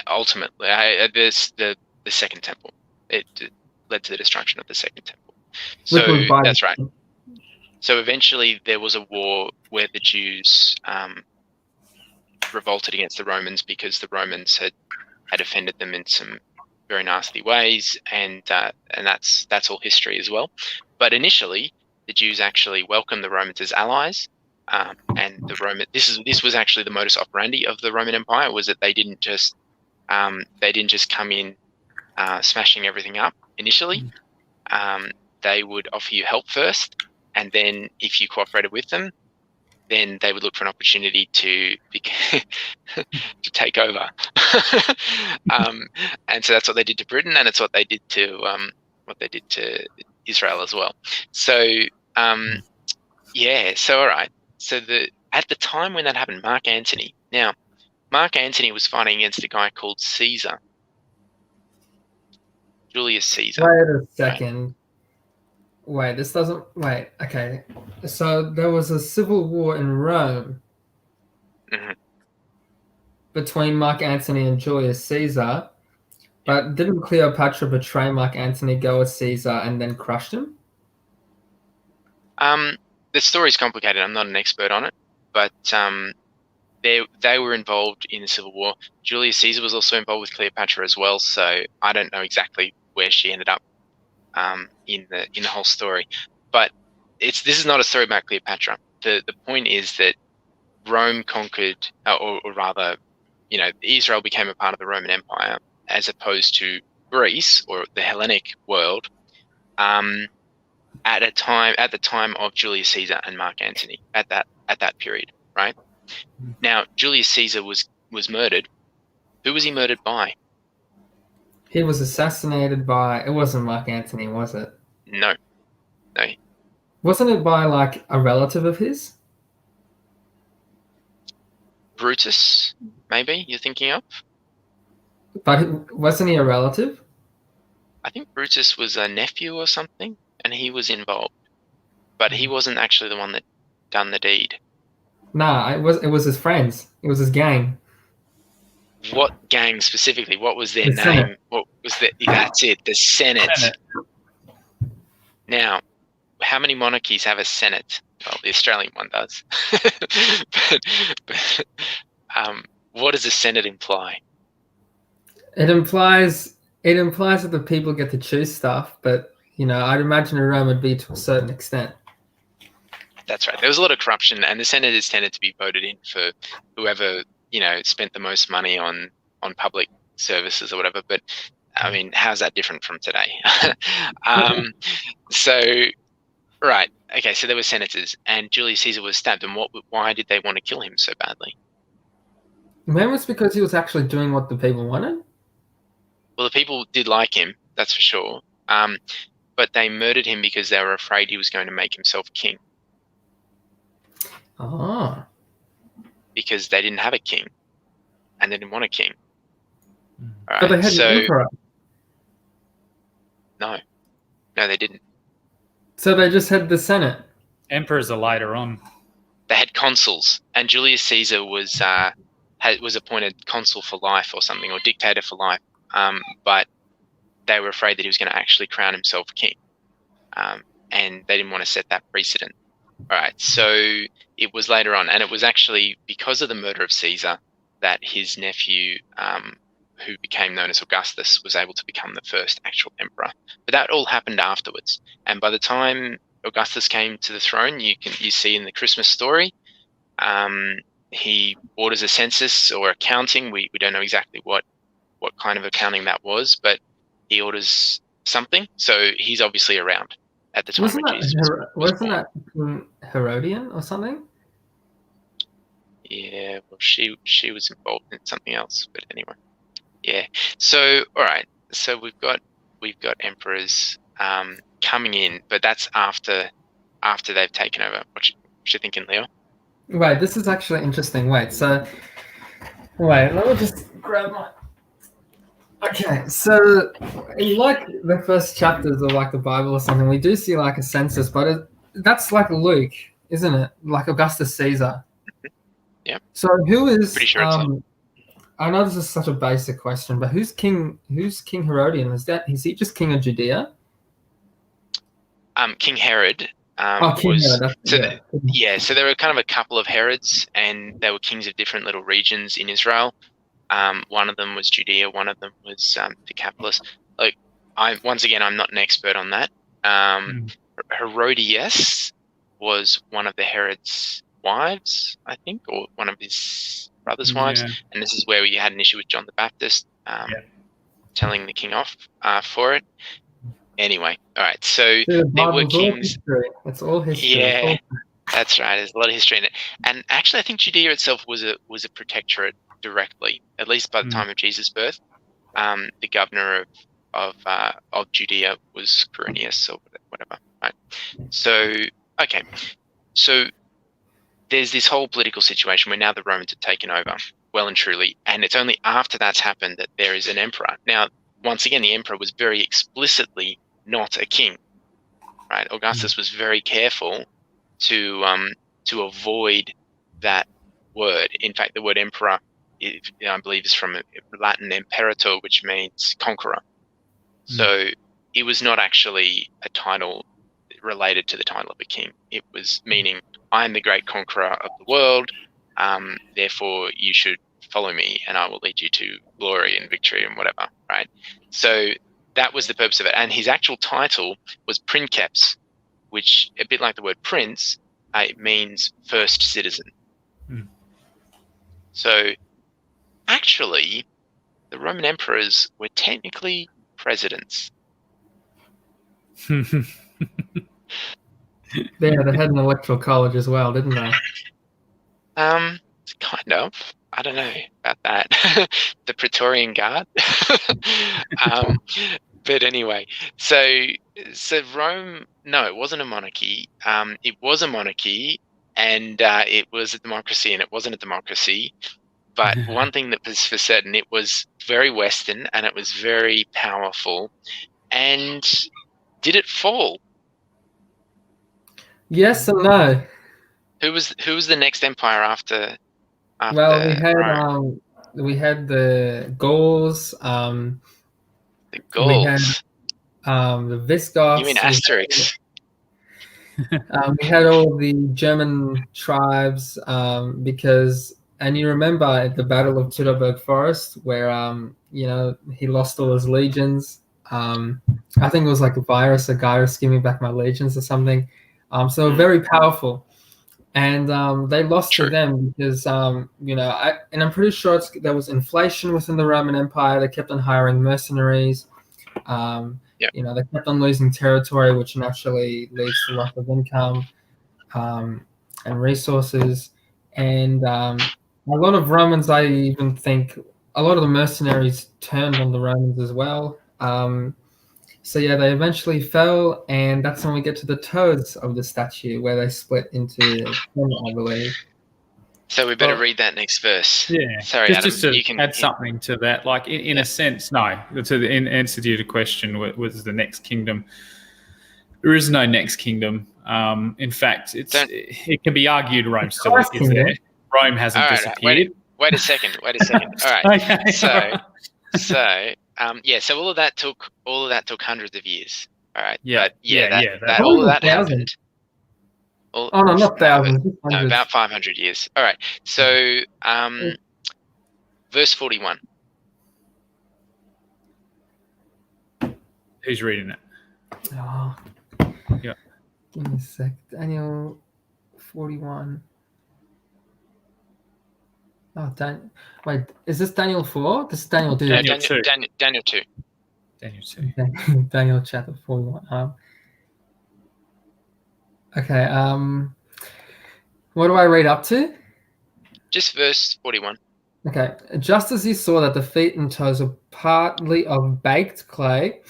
Ultimately, the second temple. It led to the destruction of the second temple. So that's right. So eventually there was a war where the Jews revolted against the Romans because the Romans had offended them in some very nasty ways, and that's all history as well. But initially, the Jews actually welcomed the Romans as allies. And this was actually the modus operandi of the Roman Empire, was that they didn't just come in smashing everything up initially. They would offer you help first, and then if you cooperated with them, then they would look for an opportunity to to take over. And so that's what they did to Britain, and it's what they did to Israel as well. So so all right. So at the time when that happened, Mark Antony was fighting against a guy called Caesar. Julius Caesar. Wait a second. Right? Wait, okay. So there was a civil war in Rome between Mark Antony and Julius Caesar, but didn't Cleopatra betray Mark Antony, go with Caesar, and then crushed him? The story's complicated. I'm not an expert on it, but they were involved in the civil war. Julius Caesar was also involved with Cleopatra as well, so I don't know exactly where she ended up in the whole story. But this is not a story about Cleopatra. The point is that Rome conquered, or rather, Israel became a part of the Roman Empire as opposed to Greece or the Hellenic world. At the time of Julius Caesar and Mark Antony, at that period, right? Now, Julius Caesar was murdered. Who was he murdered by? He was assassinated by. It wasn't Mark Antony, was it? No. Wasn't it by like a relative of his? Brutus, maybe you're thinking of? But wasn't he a relative? I think Brutus was a nephew or something, and he was involved, but he wasn't actually the one that done the deed. Nah, it was his friends. It was his gang. What gang specifically? What was their The name? Senate. What was that's it, the Senate. Now, how many monarchies have a Senate? Well, the Australian one does. but what does a Senate imply? It implies it implies that the people get to choose stuff, but I'd imagine in Rome would be to a certain extent. That's right. There was a lot of corruption, and the senators tended to be voted in for whoever spent the most money on public services or whatever. But I mean, how's that different from today? So, right, okay. So there were senators, and Julius Caesar was stabbed. And why did they want to kill him so badly? Maybe it's because he was actually doing what the people wanted. Well, the people did like him, that's for sure. But they murdered him because they were afraid he was going to make himself king. Oh. Because they didn't have a king, and they didn't want a king. All right, But they had an emperor. No, they didn't. So they just had the Senate. Emperors are later on. They had consuls, and Julius Caesar was appointed consul for life or something, or dictator for life. But they were afraid that he was going to actually crown himself king, and they didn't want to set that precedent. All right, so it was later on, and it was actually because of the murder of Caesar that his nephew, who became known as Augustus, was able to become the first actual emperor. But that all happened afterwards, and by the time Augustus came to the throne, you see in the Christmas story, he orders a census or accounting. We don't know exactly what kind of accounting that was, but he orders something. So he's obviously around at the time. Wasn't that Herodian or something? Yeah, well, she was involved in something else, but anyway, yeah. So all right, so we've got emperors coming in, but that's after they've taken over. What you thinking, Leo? Right, this is actually interesting. Wait, let me just grab my. Okay, so in like the first chapters of like the Bible or something, we do see like a census, but that's like Luke, isn't it? Like Augustus Caesar. Yeah. So who is? Pretty sure it's like... I know this is such a basic question, but who's King Herodian? Is he just king of Judea? King Herod. King Herod. So there were kind of a couple of Herods, and they were kings of different little regions in Israel. One of them was Judea. One of them was Decapolis. Like, I'm not an expert on that. Herodias was one of the Herod's wives, I think, or one of his brother's wives. And this is where we had an issue with John the Baptist telling the king off for it. Anyway, all right. So there were kings. It's all history. Yeah, that's right. There's a lot of history in it. And actually, I think Judea itself was a protectorate directly, at least by the time of Jesus' birth. The governor of Judea was Quirinius or whatever. Right. So okay. So there's this whole political situation where now the Romans have taken over, well and truly, and it's only after that's happened that there is an emperor. Now, once again, the emperor was very explicitly not a king, right? Augustus was very careful to avoid that word. In fact, the word emperor, I believe, is from Latin imperator, which means conqueror. So it was not actually a title related to the title of a king. It was meaning, I am the great conqueror of the world, therefore you should follow me and I will lead you to glory and victory and whatever, right? So that was the purpose of it. And his actual title was princeps, which, a bit like the word prince, it means first citizen. So actually, the Roman emperors were technically presidents. They had an electoral college as well, didn't they? Kind of. I don't know about that. The Praetorian Guard. But anyway, so Rome, no, it wasn't a monarchy. It was a monarchy, and it was a democracy, and it wasn't a democracy. But one thing that was for certain, it was very Western, and it was very powerful. And did it fall? Yes and no. Who was the next empire after well, we had the Gauls. The Gauls. We had the Visigoths. You mean Asterix? We had all the German tribes because And you remember at the Battle of Teutoburg Forest where he lost all his legions. I think it was like a virus, a Gyrus, give me back my legions or something. So very powerful. And they lost to True. them because I'm pretty sure there was inflation within the Roman Empire. They kept on hiring mercenaries. They kept on losing territory, which naturally leads to loss of income and resources. And a lot of Romans, I even think, a lot of the mercenaries turned on the Romans as well. They eventually fell, and that's when we get to the toes of the statue, where they split into 10, I believe. So we better read that next verse. Yeah. Sorry, Adam. Just to you can add something to that. Like in a sense, no. In answer to your question, was the next kingdom? There is no next kingdom. In fact, it can be argued Rome still is there. Rome hasn't disappeared. Wait a second. All right. Okay. So all of that took hundreds of years. All right. Yeah. But all of that happened. Not thousands. No, about 500 years. All right. So, verse 41. Who's reading it? Oh. Yeah. Give me a sec. Daniel 41. Oh, wait, is this Daniel 4? This is Daniel 2. Daniel 2. Daniel 2. Daniel 2. Daniel chapter 41. Okay. What do I read up to? Just verse 41. Okay. Just as he saw that the feet and toes were partly of baked clay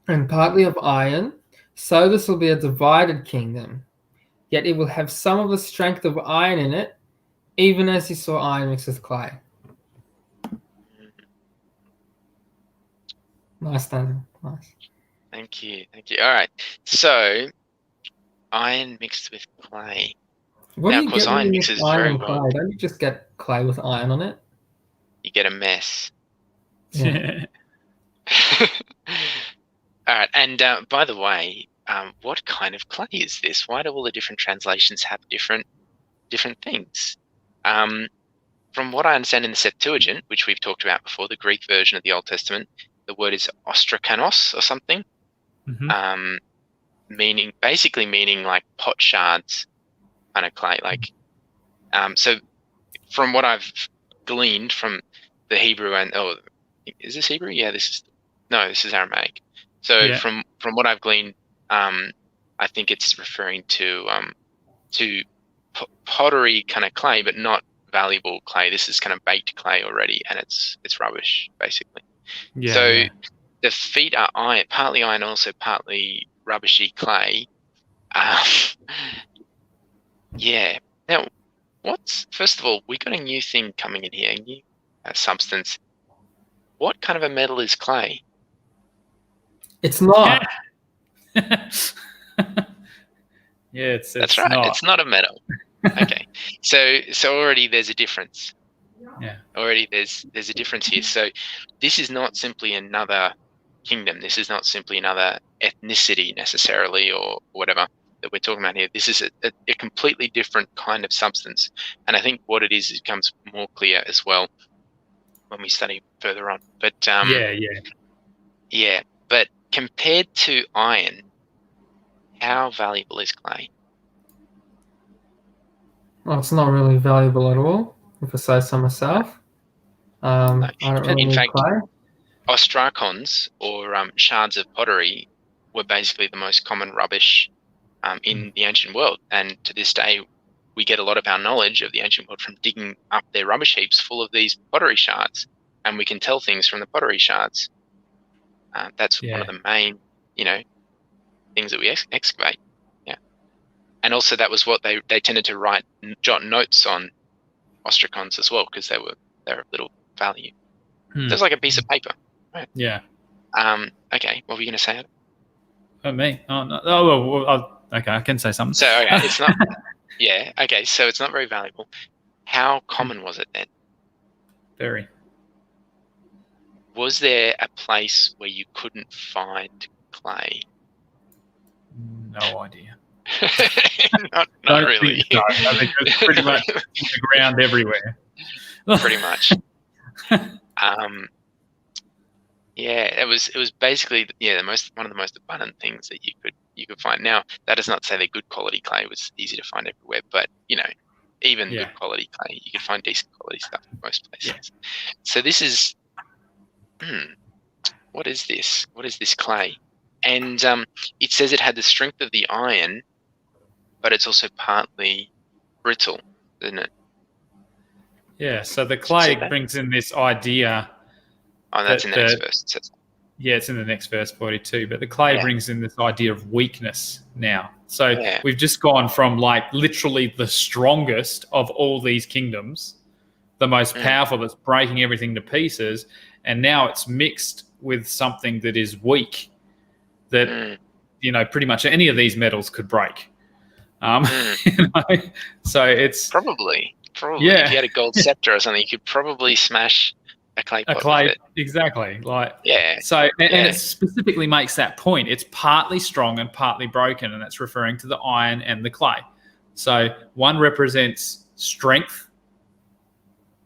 and partly of iron, so this will be a divided kingdom. Yet it will have some of the strength of iron in it, even as he saw iron mixed with clay. Nice, Daniel. Nice. Thank you. All right. So, iron mixed with clay. Now, of course, iron mixes very well. Don't you just get clay with iron on it? You get a mess. Yeah. All right. And by the way, what kind of clay is this? Why do all the different translations have different things? From what I understand in the Septuagint, which we've talked about before, the Greek version of the Old Testament, the word is ostrakanos or something, meaning like pot shards kind of clay. Like, so from what I've gleaned from the Hebrew is this Hebrew? Yeah, this is Aramaic. So from what I've gleaned, I think it's referring to pottery kind of clay, but not valuable clay. This is kind of baked clay already, and it's rubbish basically. The feet are partly iron, also partly rubbishy clay. Now, first of all, we got a new thing coming in here, a new substance. What kind of a metal is clay? It's not. That's right. Not. It's not a metal. Okay, so already there's a difference. Yeah. Already there's a difference here. So this is not simply another kingdom. This is not simply another ethnicity necessarily or whatever that we're talking about here. This is a completely different kind of substance. And I think what it is becomes more clear as well when we study further on. But but compared to iron, how valuable is clay? Well, it's not really valuable at all, if I say so myself. I don't really need clay. Ostrakons, or shards of pottery, were basically the most common rubbish in the ancient world. And to this day, we get a lot of our knowledge of the ancient world from digging up their rubbish heaps full of these pottery shards. And we can tell things from the pottery shards. That's one of the main, things that we excavate. Yeah. And also that was what they tended to jot notes on ostrakons as well, because they're of little value. Just like a piece of paper. Right. Yeah. Okay. What were you going to say? Me? Oh no. Oh well. Okay, I can say something. So it's not. Yeah. Okay. So it's not very valuable. How common was it then? Very. Was there a place where you couldn't find clay? No idea. not Don't really. think so. I think it's pretty much in the ground everywhere. Pretty much. Yeah, it was basically one of the most abundant things that you could find. Now, that does not say that good quality clay was easy to find everywhere, but even Yeah. good quality clay, you could find decent quality stuff in most places. Yeah. So this is what is this? What is this clay? And it says it had the strength of the iron, but it's also partly brittle, isn't it? Yeah, so the clay that? brings in this idea. Oh, that's in the next verse. It says. Yeah, it's in the next verse 42. But the clay brings in this idea of weakness now. So we've just gone from like literally the strongest of all these kingdoms, the most powerful that's breaking everything to pieces, and now it's mixed with something that is weak that, pretty much any of these metals could break. So it's probably. Yeah. If you had a gold scepter or something, you could probably smash a clay pot with it. Exactly. So it specifically makes that point. It's partly strong and partly broken, and that's referring to the iron and the clay. So one represents strength,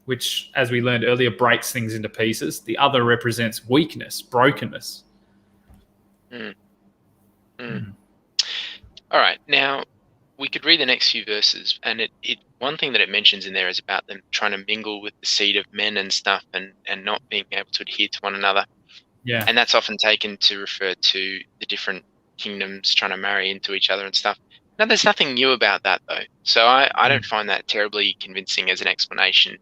which, as we learned earlier, breaks things into pieces. The other represents weakness, brokenness. All right. Now, we could read the next few verses, and one thing that it mentions in there is about them trying to mingle with the seed of men and stuff, and not being able to adhere to one another. Yeah. And that's often taken to refer to the different kingdoms trying to marry into each other and stuff. Now, there's nothing new about that, though. So I don't find that terribly convincing as an explanation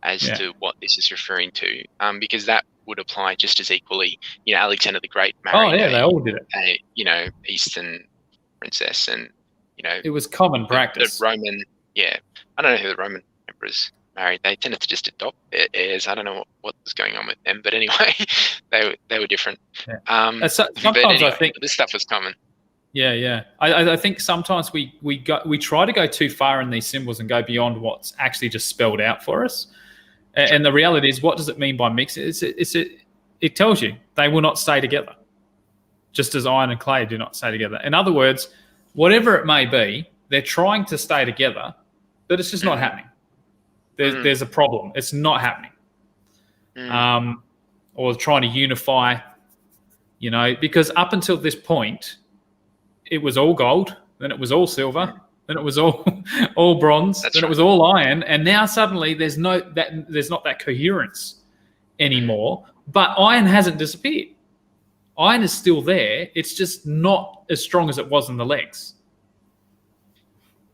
as to what this is referring to, because that would apply just as equally. Alexander the Great married they all did it. a Eastern princess, and it was common practice. The Roman, I don't know who the Roman emperors married. They tended to just adopt their heirs. I don't know what was going on with them, but anyway, they were different. Yeah. Sometimes anyway, I think this stuff was common. Yeah. I think sometimes we try to go too far in these symbols and go beyond what's actually just spelled out for us. And the reality is, what does it mean by mix? It tells you they will not stay together, just as iron and clay do not stay together. In other words, whatever it may be, they're trying to stay together, but it's just not happening. There's a problem. It's not happening. Or trying to unify, because up until this point, it was all gold, then it was all silver, then it was all bronze, then it was all iron, and now suddenly there's not that coherence anymore. But iron hasn't disappeared. Iron is still there. It's just not as strong as it was in the legs.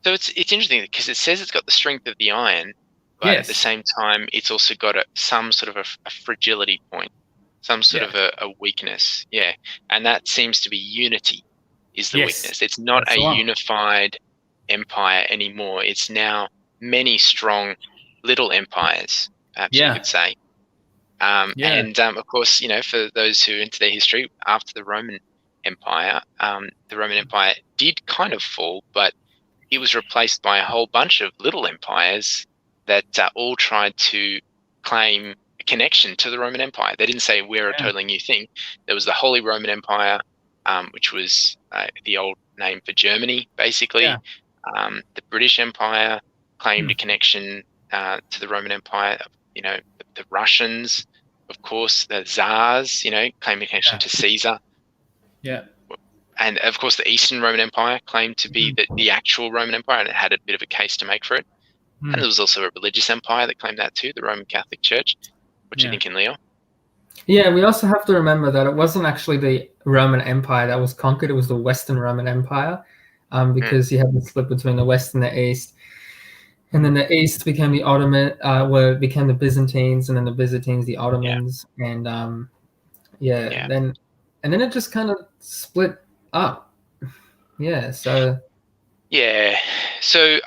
So it's interesting because it says it's got the strength of the iron, but at the same time, it's also got some sort of a fragility point, some sort of a weakness. Yeah, and that seems to be unity is the weakness. It's not a unified empire anymore. It's now many strong little empires, perhaps you could say. And of course, for those who are into their history, after the Roman Empire did kind of fall, but it was replaced by a whole bunch of little empires that all tried to claim a connection to the Roman Empire. They didn't say we're a totally new thing. There was the Holy Roman Empire, which was the old name for Germany, basically. Yeah. The British Empire claimed a connection to the Roman Empire. The Russians, of course, the Tsars, claimed a connection to Caesar. Yeah. And of course, the Eastern Roman Empire claimed to be the actual Roman Empire, and it had a bit of a case to make for it. And there was also a religious empire that claimed that too, the Roman Catholic Church. What do you think, Leo? Yeah, we also have to remember that it wasn't actually the Roman Empire that was conquered; it was the Western Roman Empire, because you had the split between the West and the East. And then the East became the Ottoman, became the Byzantines, and then the Byzantines the Ottomans, and then it just kind of split up. So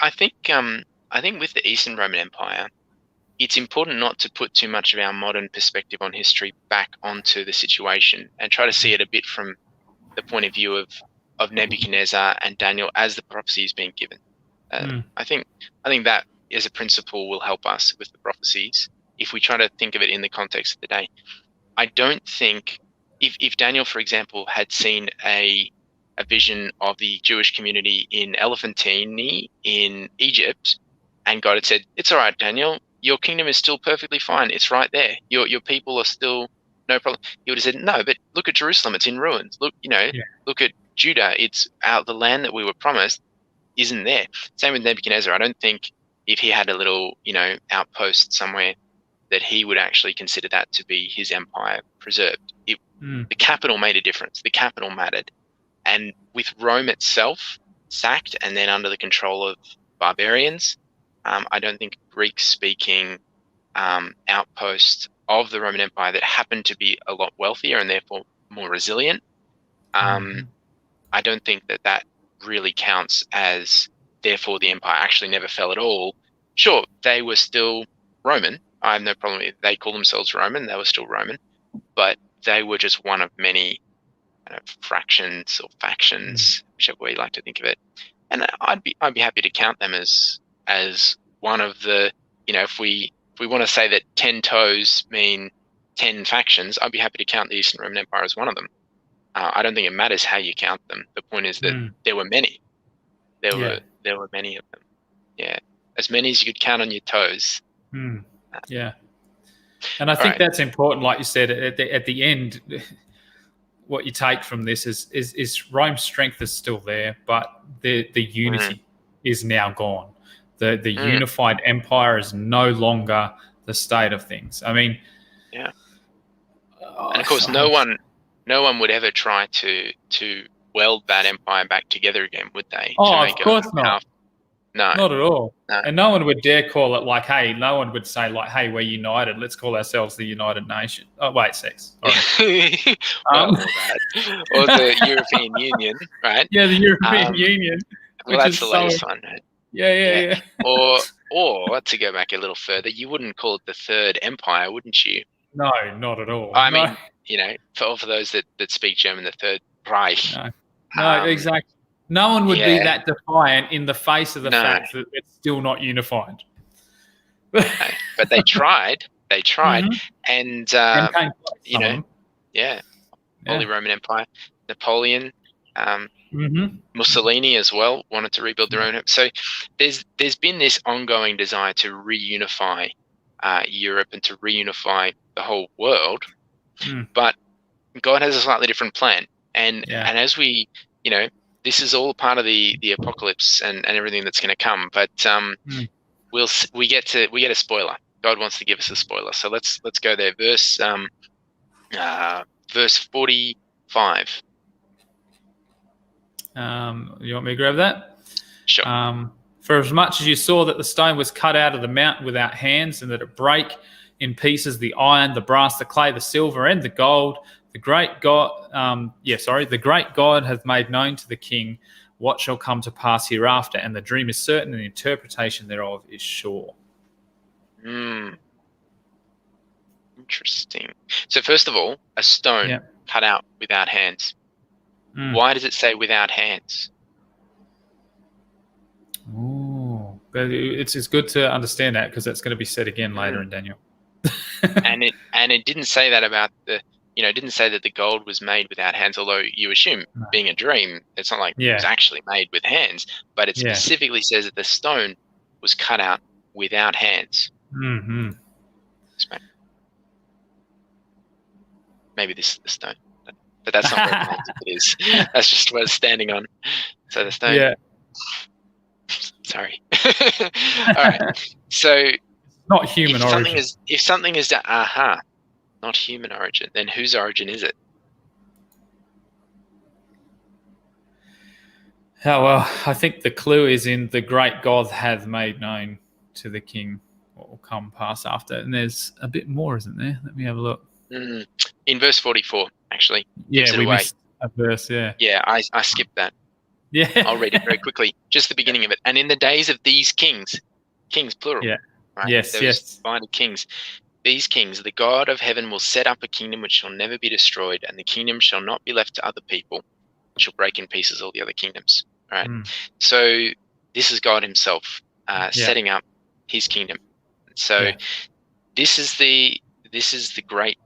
I think with the Eastern Roman Empire, it's important not to put too much of our modern perspective on history back onto the situation and try to see it a bit from the point of view of Nebuchadnezzar and Daniel as the prophecy is being given. I think that as a principle will help us with the prophecies if we try to think of it in the context of the day. I don't think if Daniel, for example, had seen a a vision of the Jewish community in Elephantine in Egypt, and God had said, "It's all right, Daniel. Your kingdom is still perfectly fine. It's right there. Your people are still no problem." He would have said, "No, but look at Jerusalem. It's in ruins. Look, look at Judah. It's out. The land that we were promised isn't there." Same with Nebuchadnezzar. I don't think if he had a little, outpost somewhere, that he would actually consider that to be his empire preserved. The capital made a difference. The capital mattered. And with Rome itself sacked and then under the control of barbarians, I don't think Greek-speaking outpost of the Roman Empire that happened to be a lot wealthier and therefore more resilient, I don't think that really counts as therefore the empire actually never fell at all. Sure, they were still Roman. I have no problem with it. They call themselves Roman. They were still Roman, but they were just one of many fractions or factions, whichever way you like to think of it. And I'd be happy to count them as one of the, if we want to say that 10 toes mean 10 factions, I'd be happy to count the Eastern Roman Empire as one of them. I don't think it matters how you count them. The point is that there were many. There were many of them. Yeah, as many as you could count on your toes. Yeah, and I think that's important. Like you said, at the end, what you take from this is Rome's strength is still there, but the unity is now gone. The unified empire is no longer the state of things. I mean, and of course, no one would ever try to weld that empire back together again, would they? Oh, of course not. No, not at all. No. And no one would dare call it like, hey, no one would say like, hey, we're united. Let's call ourselves the United Nation. Oh, wait, sex. Or the European Union, right? Yeah, the European Union. Well, that's the latest one, right? Yeah. Or to go back a little further, you wouldn't call it the Third Empire, wouldn't you? No, not at all. I mean, for those that speak German, the Third Reich. No, exactly. No one would be that defiant in the face of the fact that it's still not unified. But they tried. And Holy Roman Empire, Napoleon, Mussolini as well wanted to rebuild their own. So there's been this ongoing desire to reunify Europe and to reunify the whole world, but God has a slightly different plan. And as we, this is all part of the apocalypse and everything that's going to come. But we get a spoiler. God wants to give us a spoiler. So let's go there. Verse 45. You want me to grab that? Sure. For as much as you saw that the stone was cut out of the mountain without hands, and that it brake in pieces the iron, the brass, the clay, the silver, and the gold, the great God, the great God hath made known to the king what shall come to pass hereafter, and the dream is certain, and the interpretation thereof is sure. Interesting. So first of all, a stone cut out without hands. Why does it say without hands? Oh, it's good to understand that, because that's going to be said again later in Daniel. and it didn't say that about it didn't say that the gold was made without hands, although you assume being a dream, it's not like it was actually made with hands, but it specifically says that the stone was cut out without hands. Maybe this is the stone, but that's not where it is. That's just what it's standing on. So the stone. Yeah. Sorry. All right. So not human origin. If something is not human origin, then whose origin is it? Oh, well, I think the clue is in the great God hath made known to the king what will come pass after. And there's a bit more, isn't there? Let me have a look. In verse 44, actually. Yeah, we missed a verse, Yeah, I skipped that. Yeah. I'll read it very quickly. Just the beginning of it. And in the days of these kings plural. Yeah. Right? Yes, divided kings. These kings, the God of heaven will set up a kingdom which shall never be destroyed, and the kingdom shall not be left to other people. It shall break in pieces all the other kingdoms. All right. So this is God himself setting up his kingdom. So this is the great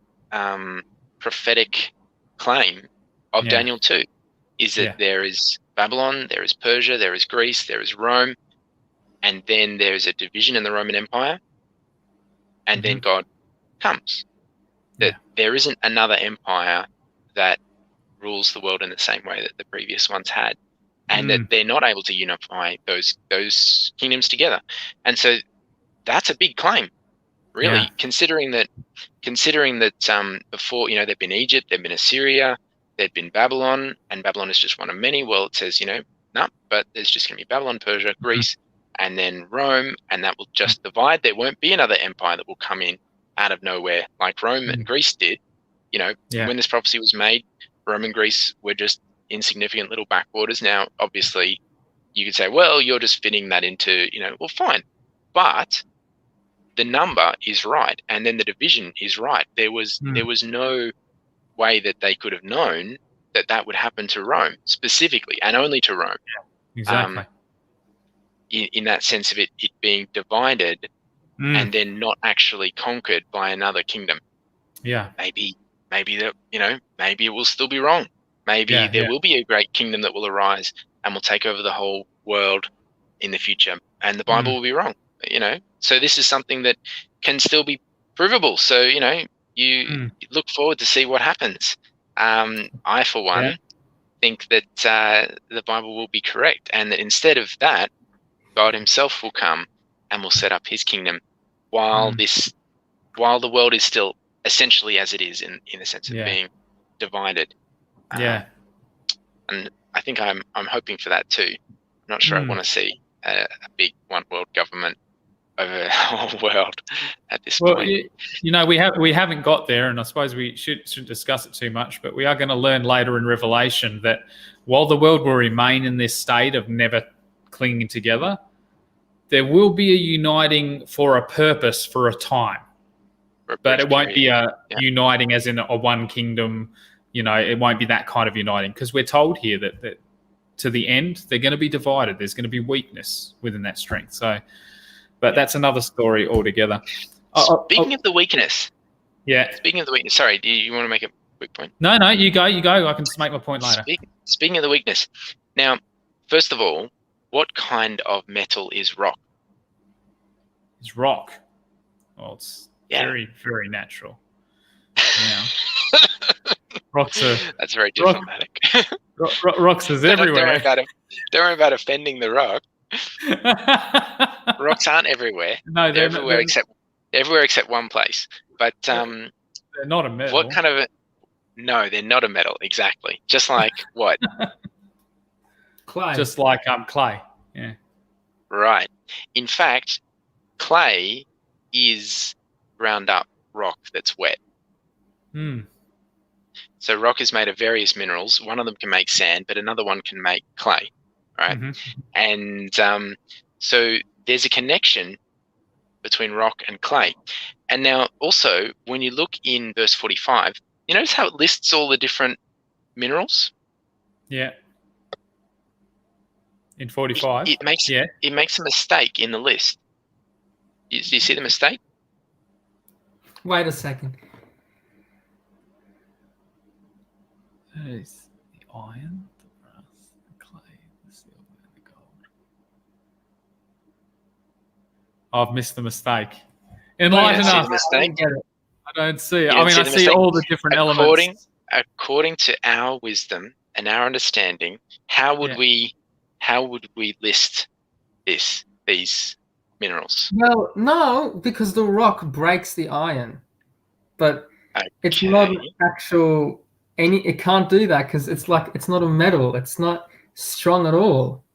prophetic claim of Daniel 2. is that there is Babylon, there is Persia, there is Greece, there is Rome, and then there's a division in the Roman Empire, and then God comes. That there isn't another empire that rules the world in the same way that the previous ones had, and that they're not able to unify those kingdoms together. And so that's a big claim, really, considering that before, there'd been Egypt, there'd been Assyria, there'd been Babylon, and Babylon is just one of many. Well, it says, no, but there's just going to be Babylon, Persia, Greece, and then Rome, and that will just divide. There won't be another empire that will come in out of nowhere like Rome and Greece did. When this prophecy was made, Rome and Greece were just insignificant little backwaters. Now, obviously, you could say, well, you're just fitting that into, well, fine. But the number is right, and then the division is right. There was no way that they could have known that would happen to Rome specifically, and only to Rome. Yeah, exactly. In that sense of it being divided and then not actually conquered by another kingdom. Yeah. Maybe that, maybe it will still be wrong. Maybe there will be a great kingdom that will arise and will take over the whole world in the future, and the Bible will be wrong. So this is something that can still be provable. So you look forward to see what happens. I, for one, think that the Bible will be correct, and that instead of that, God Himself will come and will set up His kingdom while the world is still essentially as it is in the sense of being divided. And I think I'm hoping for that too. I'm not sure I want to see a big one world government over the whole world at this point. We haven't got there, and I suppose we shouldn't discuss it too much, but we are going to learn later in Revelation that while the world will remain in this state of never clinging together, there will be a uniting for a purpose for a time. But it won't be a uniting as in a one kingdom, it won't be that kind of uniting, because we're told here that to the end, they're going to be divided. There's going to be weakness within that strength. So, but that's another story altogether. Speaking of the weakness. Yeah. Speaking of the weakness. Sorry, do you want to make a quick point? No, you go. I can just make my point later. Speaking of the weakness. Now, first of all, what kind of metal is rock? It's rock. Well, it's very, very natural. Yeah. Rocks are... That's very diplomatic. Rocks is everywhere. Don't worry about offending the rock. Rocks aren't everywhere. No, they're everywhere except one place. But they're not a metal. What kind of No, they're not a metal, exactly. Just like what? Clay. Just like clay. Yeah. Right. In fact, clay is ground up rock that's wet. So rock is made of various minerals. One of them can make sand, but another one can make clay, right? And so there's a connection between rock and clay. And now also, when you look in verse 45, you notice how it lists all the different minerals? Yeah. In 45? It makes a mistake in the list. Do you see the mistake? Wait a second. That is the iron, the brass, the clay, the silver, and the gold. I've missed the mistake. Enlighten us. I don't see it. I mean, I see all the different elements. According to our wisdom and our understanding, how would we list these minerals? Well, no, because the rock breaks the iron, but it's not an actual. It can't do that because it's not a metal. It's not strong at all.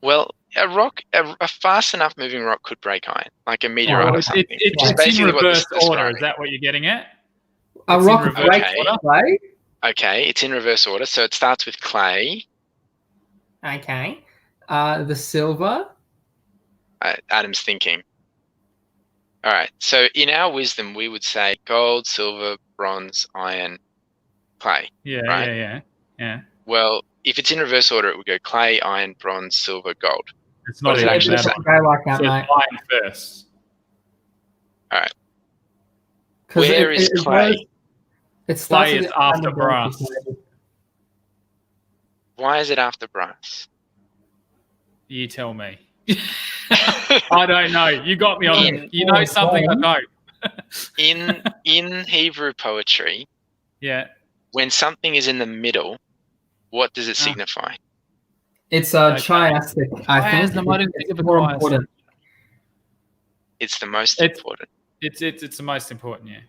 Well, a fast enough moving rock could break iron, like a meteorite or something. It's in reverse order. Is that what you're getting at? A rock breaks clay? Okay, it's in reverse order. So it starts with clay. Okay. The silver. Adam's thinking. All right. So in our wisdom, we would say gold, silver, bronze, iron, clay. Yeah, right? Yeah. Well, if it's in reverse order, it would go clay, iron, bronze, silver, gold. It's not actually like that, so mate. Iron first. All right. Where is clay? It starts clay is after brass. Why is it after brass? You tell me. I don't know. You got me on it. You know something I don't. in Hebrew poetry, Yeah. when something is in the middle, what does it signify? It's a chiastic. I think it's more important. It's the most important. It's the most important, yeah.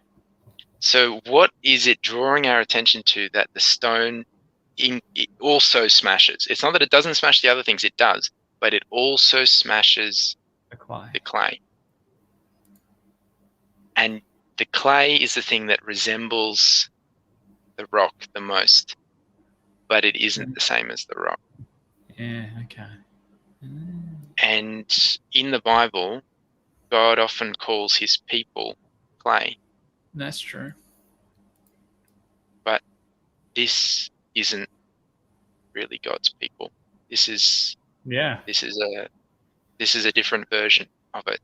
So what is it drawing our attention to that the stone it also smashes? It's not that it doesn't smash the other things, it does, but it also smashes the clay. And the clay is the thing that resembles the rock the most, but it isn't the same as the rock. Yeah, okay. And in the Bible, God often calls his people clay. That's true. But this isn't really God's people. This is a different version of it.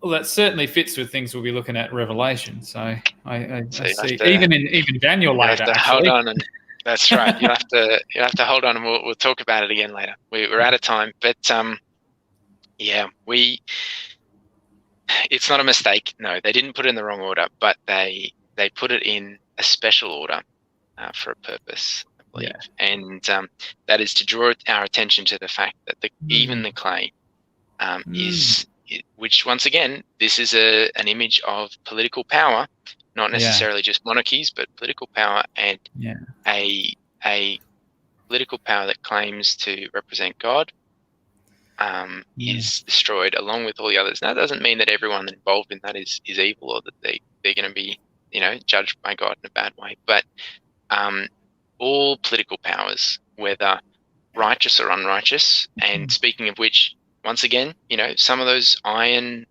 Well, that certainly fits with things we'll be looking at in Revelation. So I see. Even Daniel later. You have to hold on, and that's right. You have to hold on, and we'll talk about it again later. We're out of time, but it's not a mistake. No, they didn't put it in the wrong order, but they put it in a special order for a purpose, I believe. Yeah. And that is to draw our attention to the fact that even the clay is, which once again, this is an image of political power, not necessarily just monarchies, but political power, and a political power that claims to represent God is destroyed along with all the others. Now, that doesn't mean that everyone involved in that is evil, or that they're going to be, judged by God in a bad way. But all political powers, whether righteous or unrighteous, and speaking of which, once again, some of those iron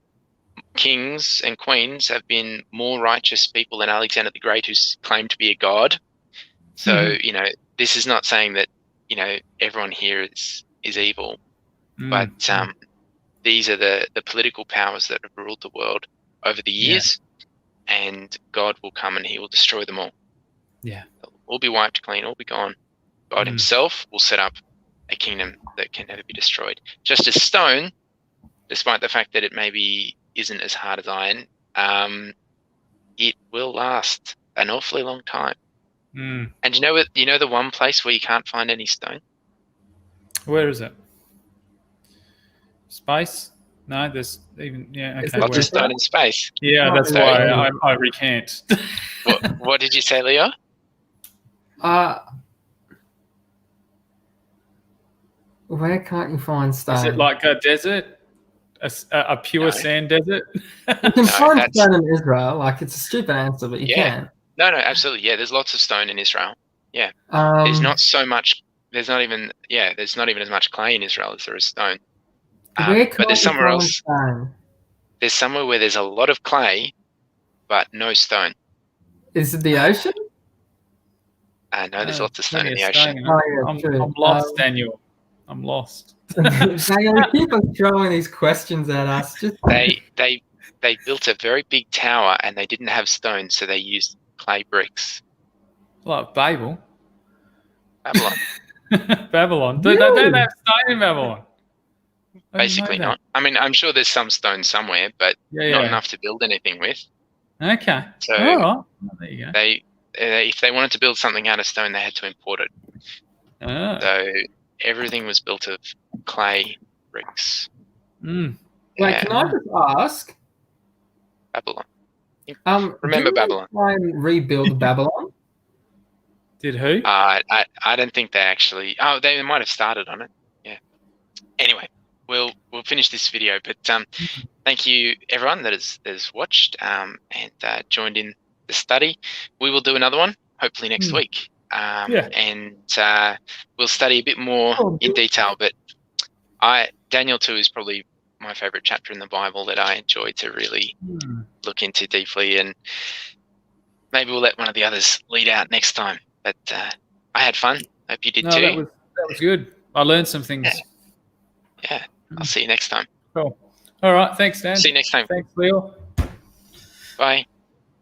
kings and queens have been more righteous people than Alexander the Great, who claimed to be a god. So, this is not saying that, everyone here is evil. But these are the political powers that have ruled the world over the years, and God will come and he will destroy them all. Yeah. They'll all be wiped clean, all be gone. God himself will set up a kingdom that can never be destroyed. Just as stone, despite the fact that it maybe isn't as hard as iron, it will last an awfully long time. And you know the one place where you can't find any stone? Where is it? Space? No, there's even okay. Lots of stone in space. Yeah, that's why I recant. What did you say, Leo? Where can't you find stone? Is it like a desert? A pure sand desert? You can find stone in Israel. Like, it's a stupid answer, but you can. No, absolutely. Yeah, there's lots of stone in Israel. Yeah. There's not so much. There's not even as much clay in Israel as there is stone. But there's somewhere else. Stone? There's somewhere where there's a lot of clay, but no stone. Is it the ocean? No, there's lots of stone in the ocean. I'm lost, Daniel. I'm lost. They keep on throwing these questions at us. They built a very big tower and they didn't have stone, so they used clay bricks. Like Babylon. Babylon. They don't have stone in Babylon. Basically not. I mean, I'm sure there's some stone somewhere, but not enough to build anything with. Okay. So all right. Well, there you go. If they wanted to build something out of stone, they had to import it. So everything was built of clay bricks. Wait, can I just ask? Babylon. Remember Babylon? Try and rebuild Babylon. Did who? I don't think they actually. Oh, they might have started on it. Yeah. Anyway, we'll finish this video. But thank you everyone that has watched and joined in the study. We will do another one hopefully next week. And we'll study a bit more in detail. But Daniel 2 is probably my favorite chapter in the Bible that I enjoy to really look into deeply, and maybe we'll let one of the others lead out next time. But I had fun. Hope you did too. That was good. I learned some things. Yeah. I'll see you next time. Cool. All right. Thanks, Dan. See you next time. Thanks, Leo. Bye.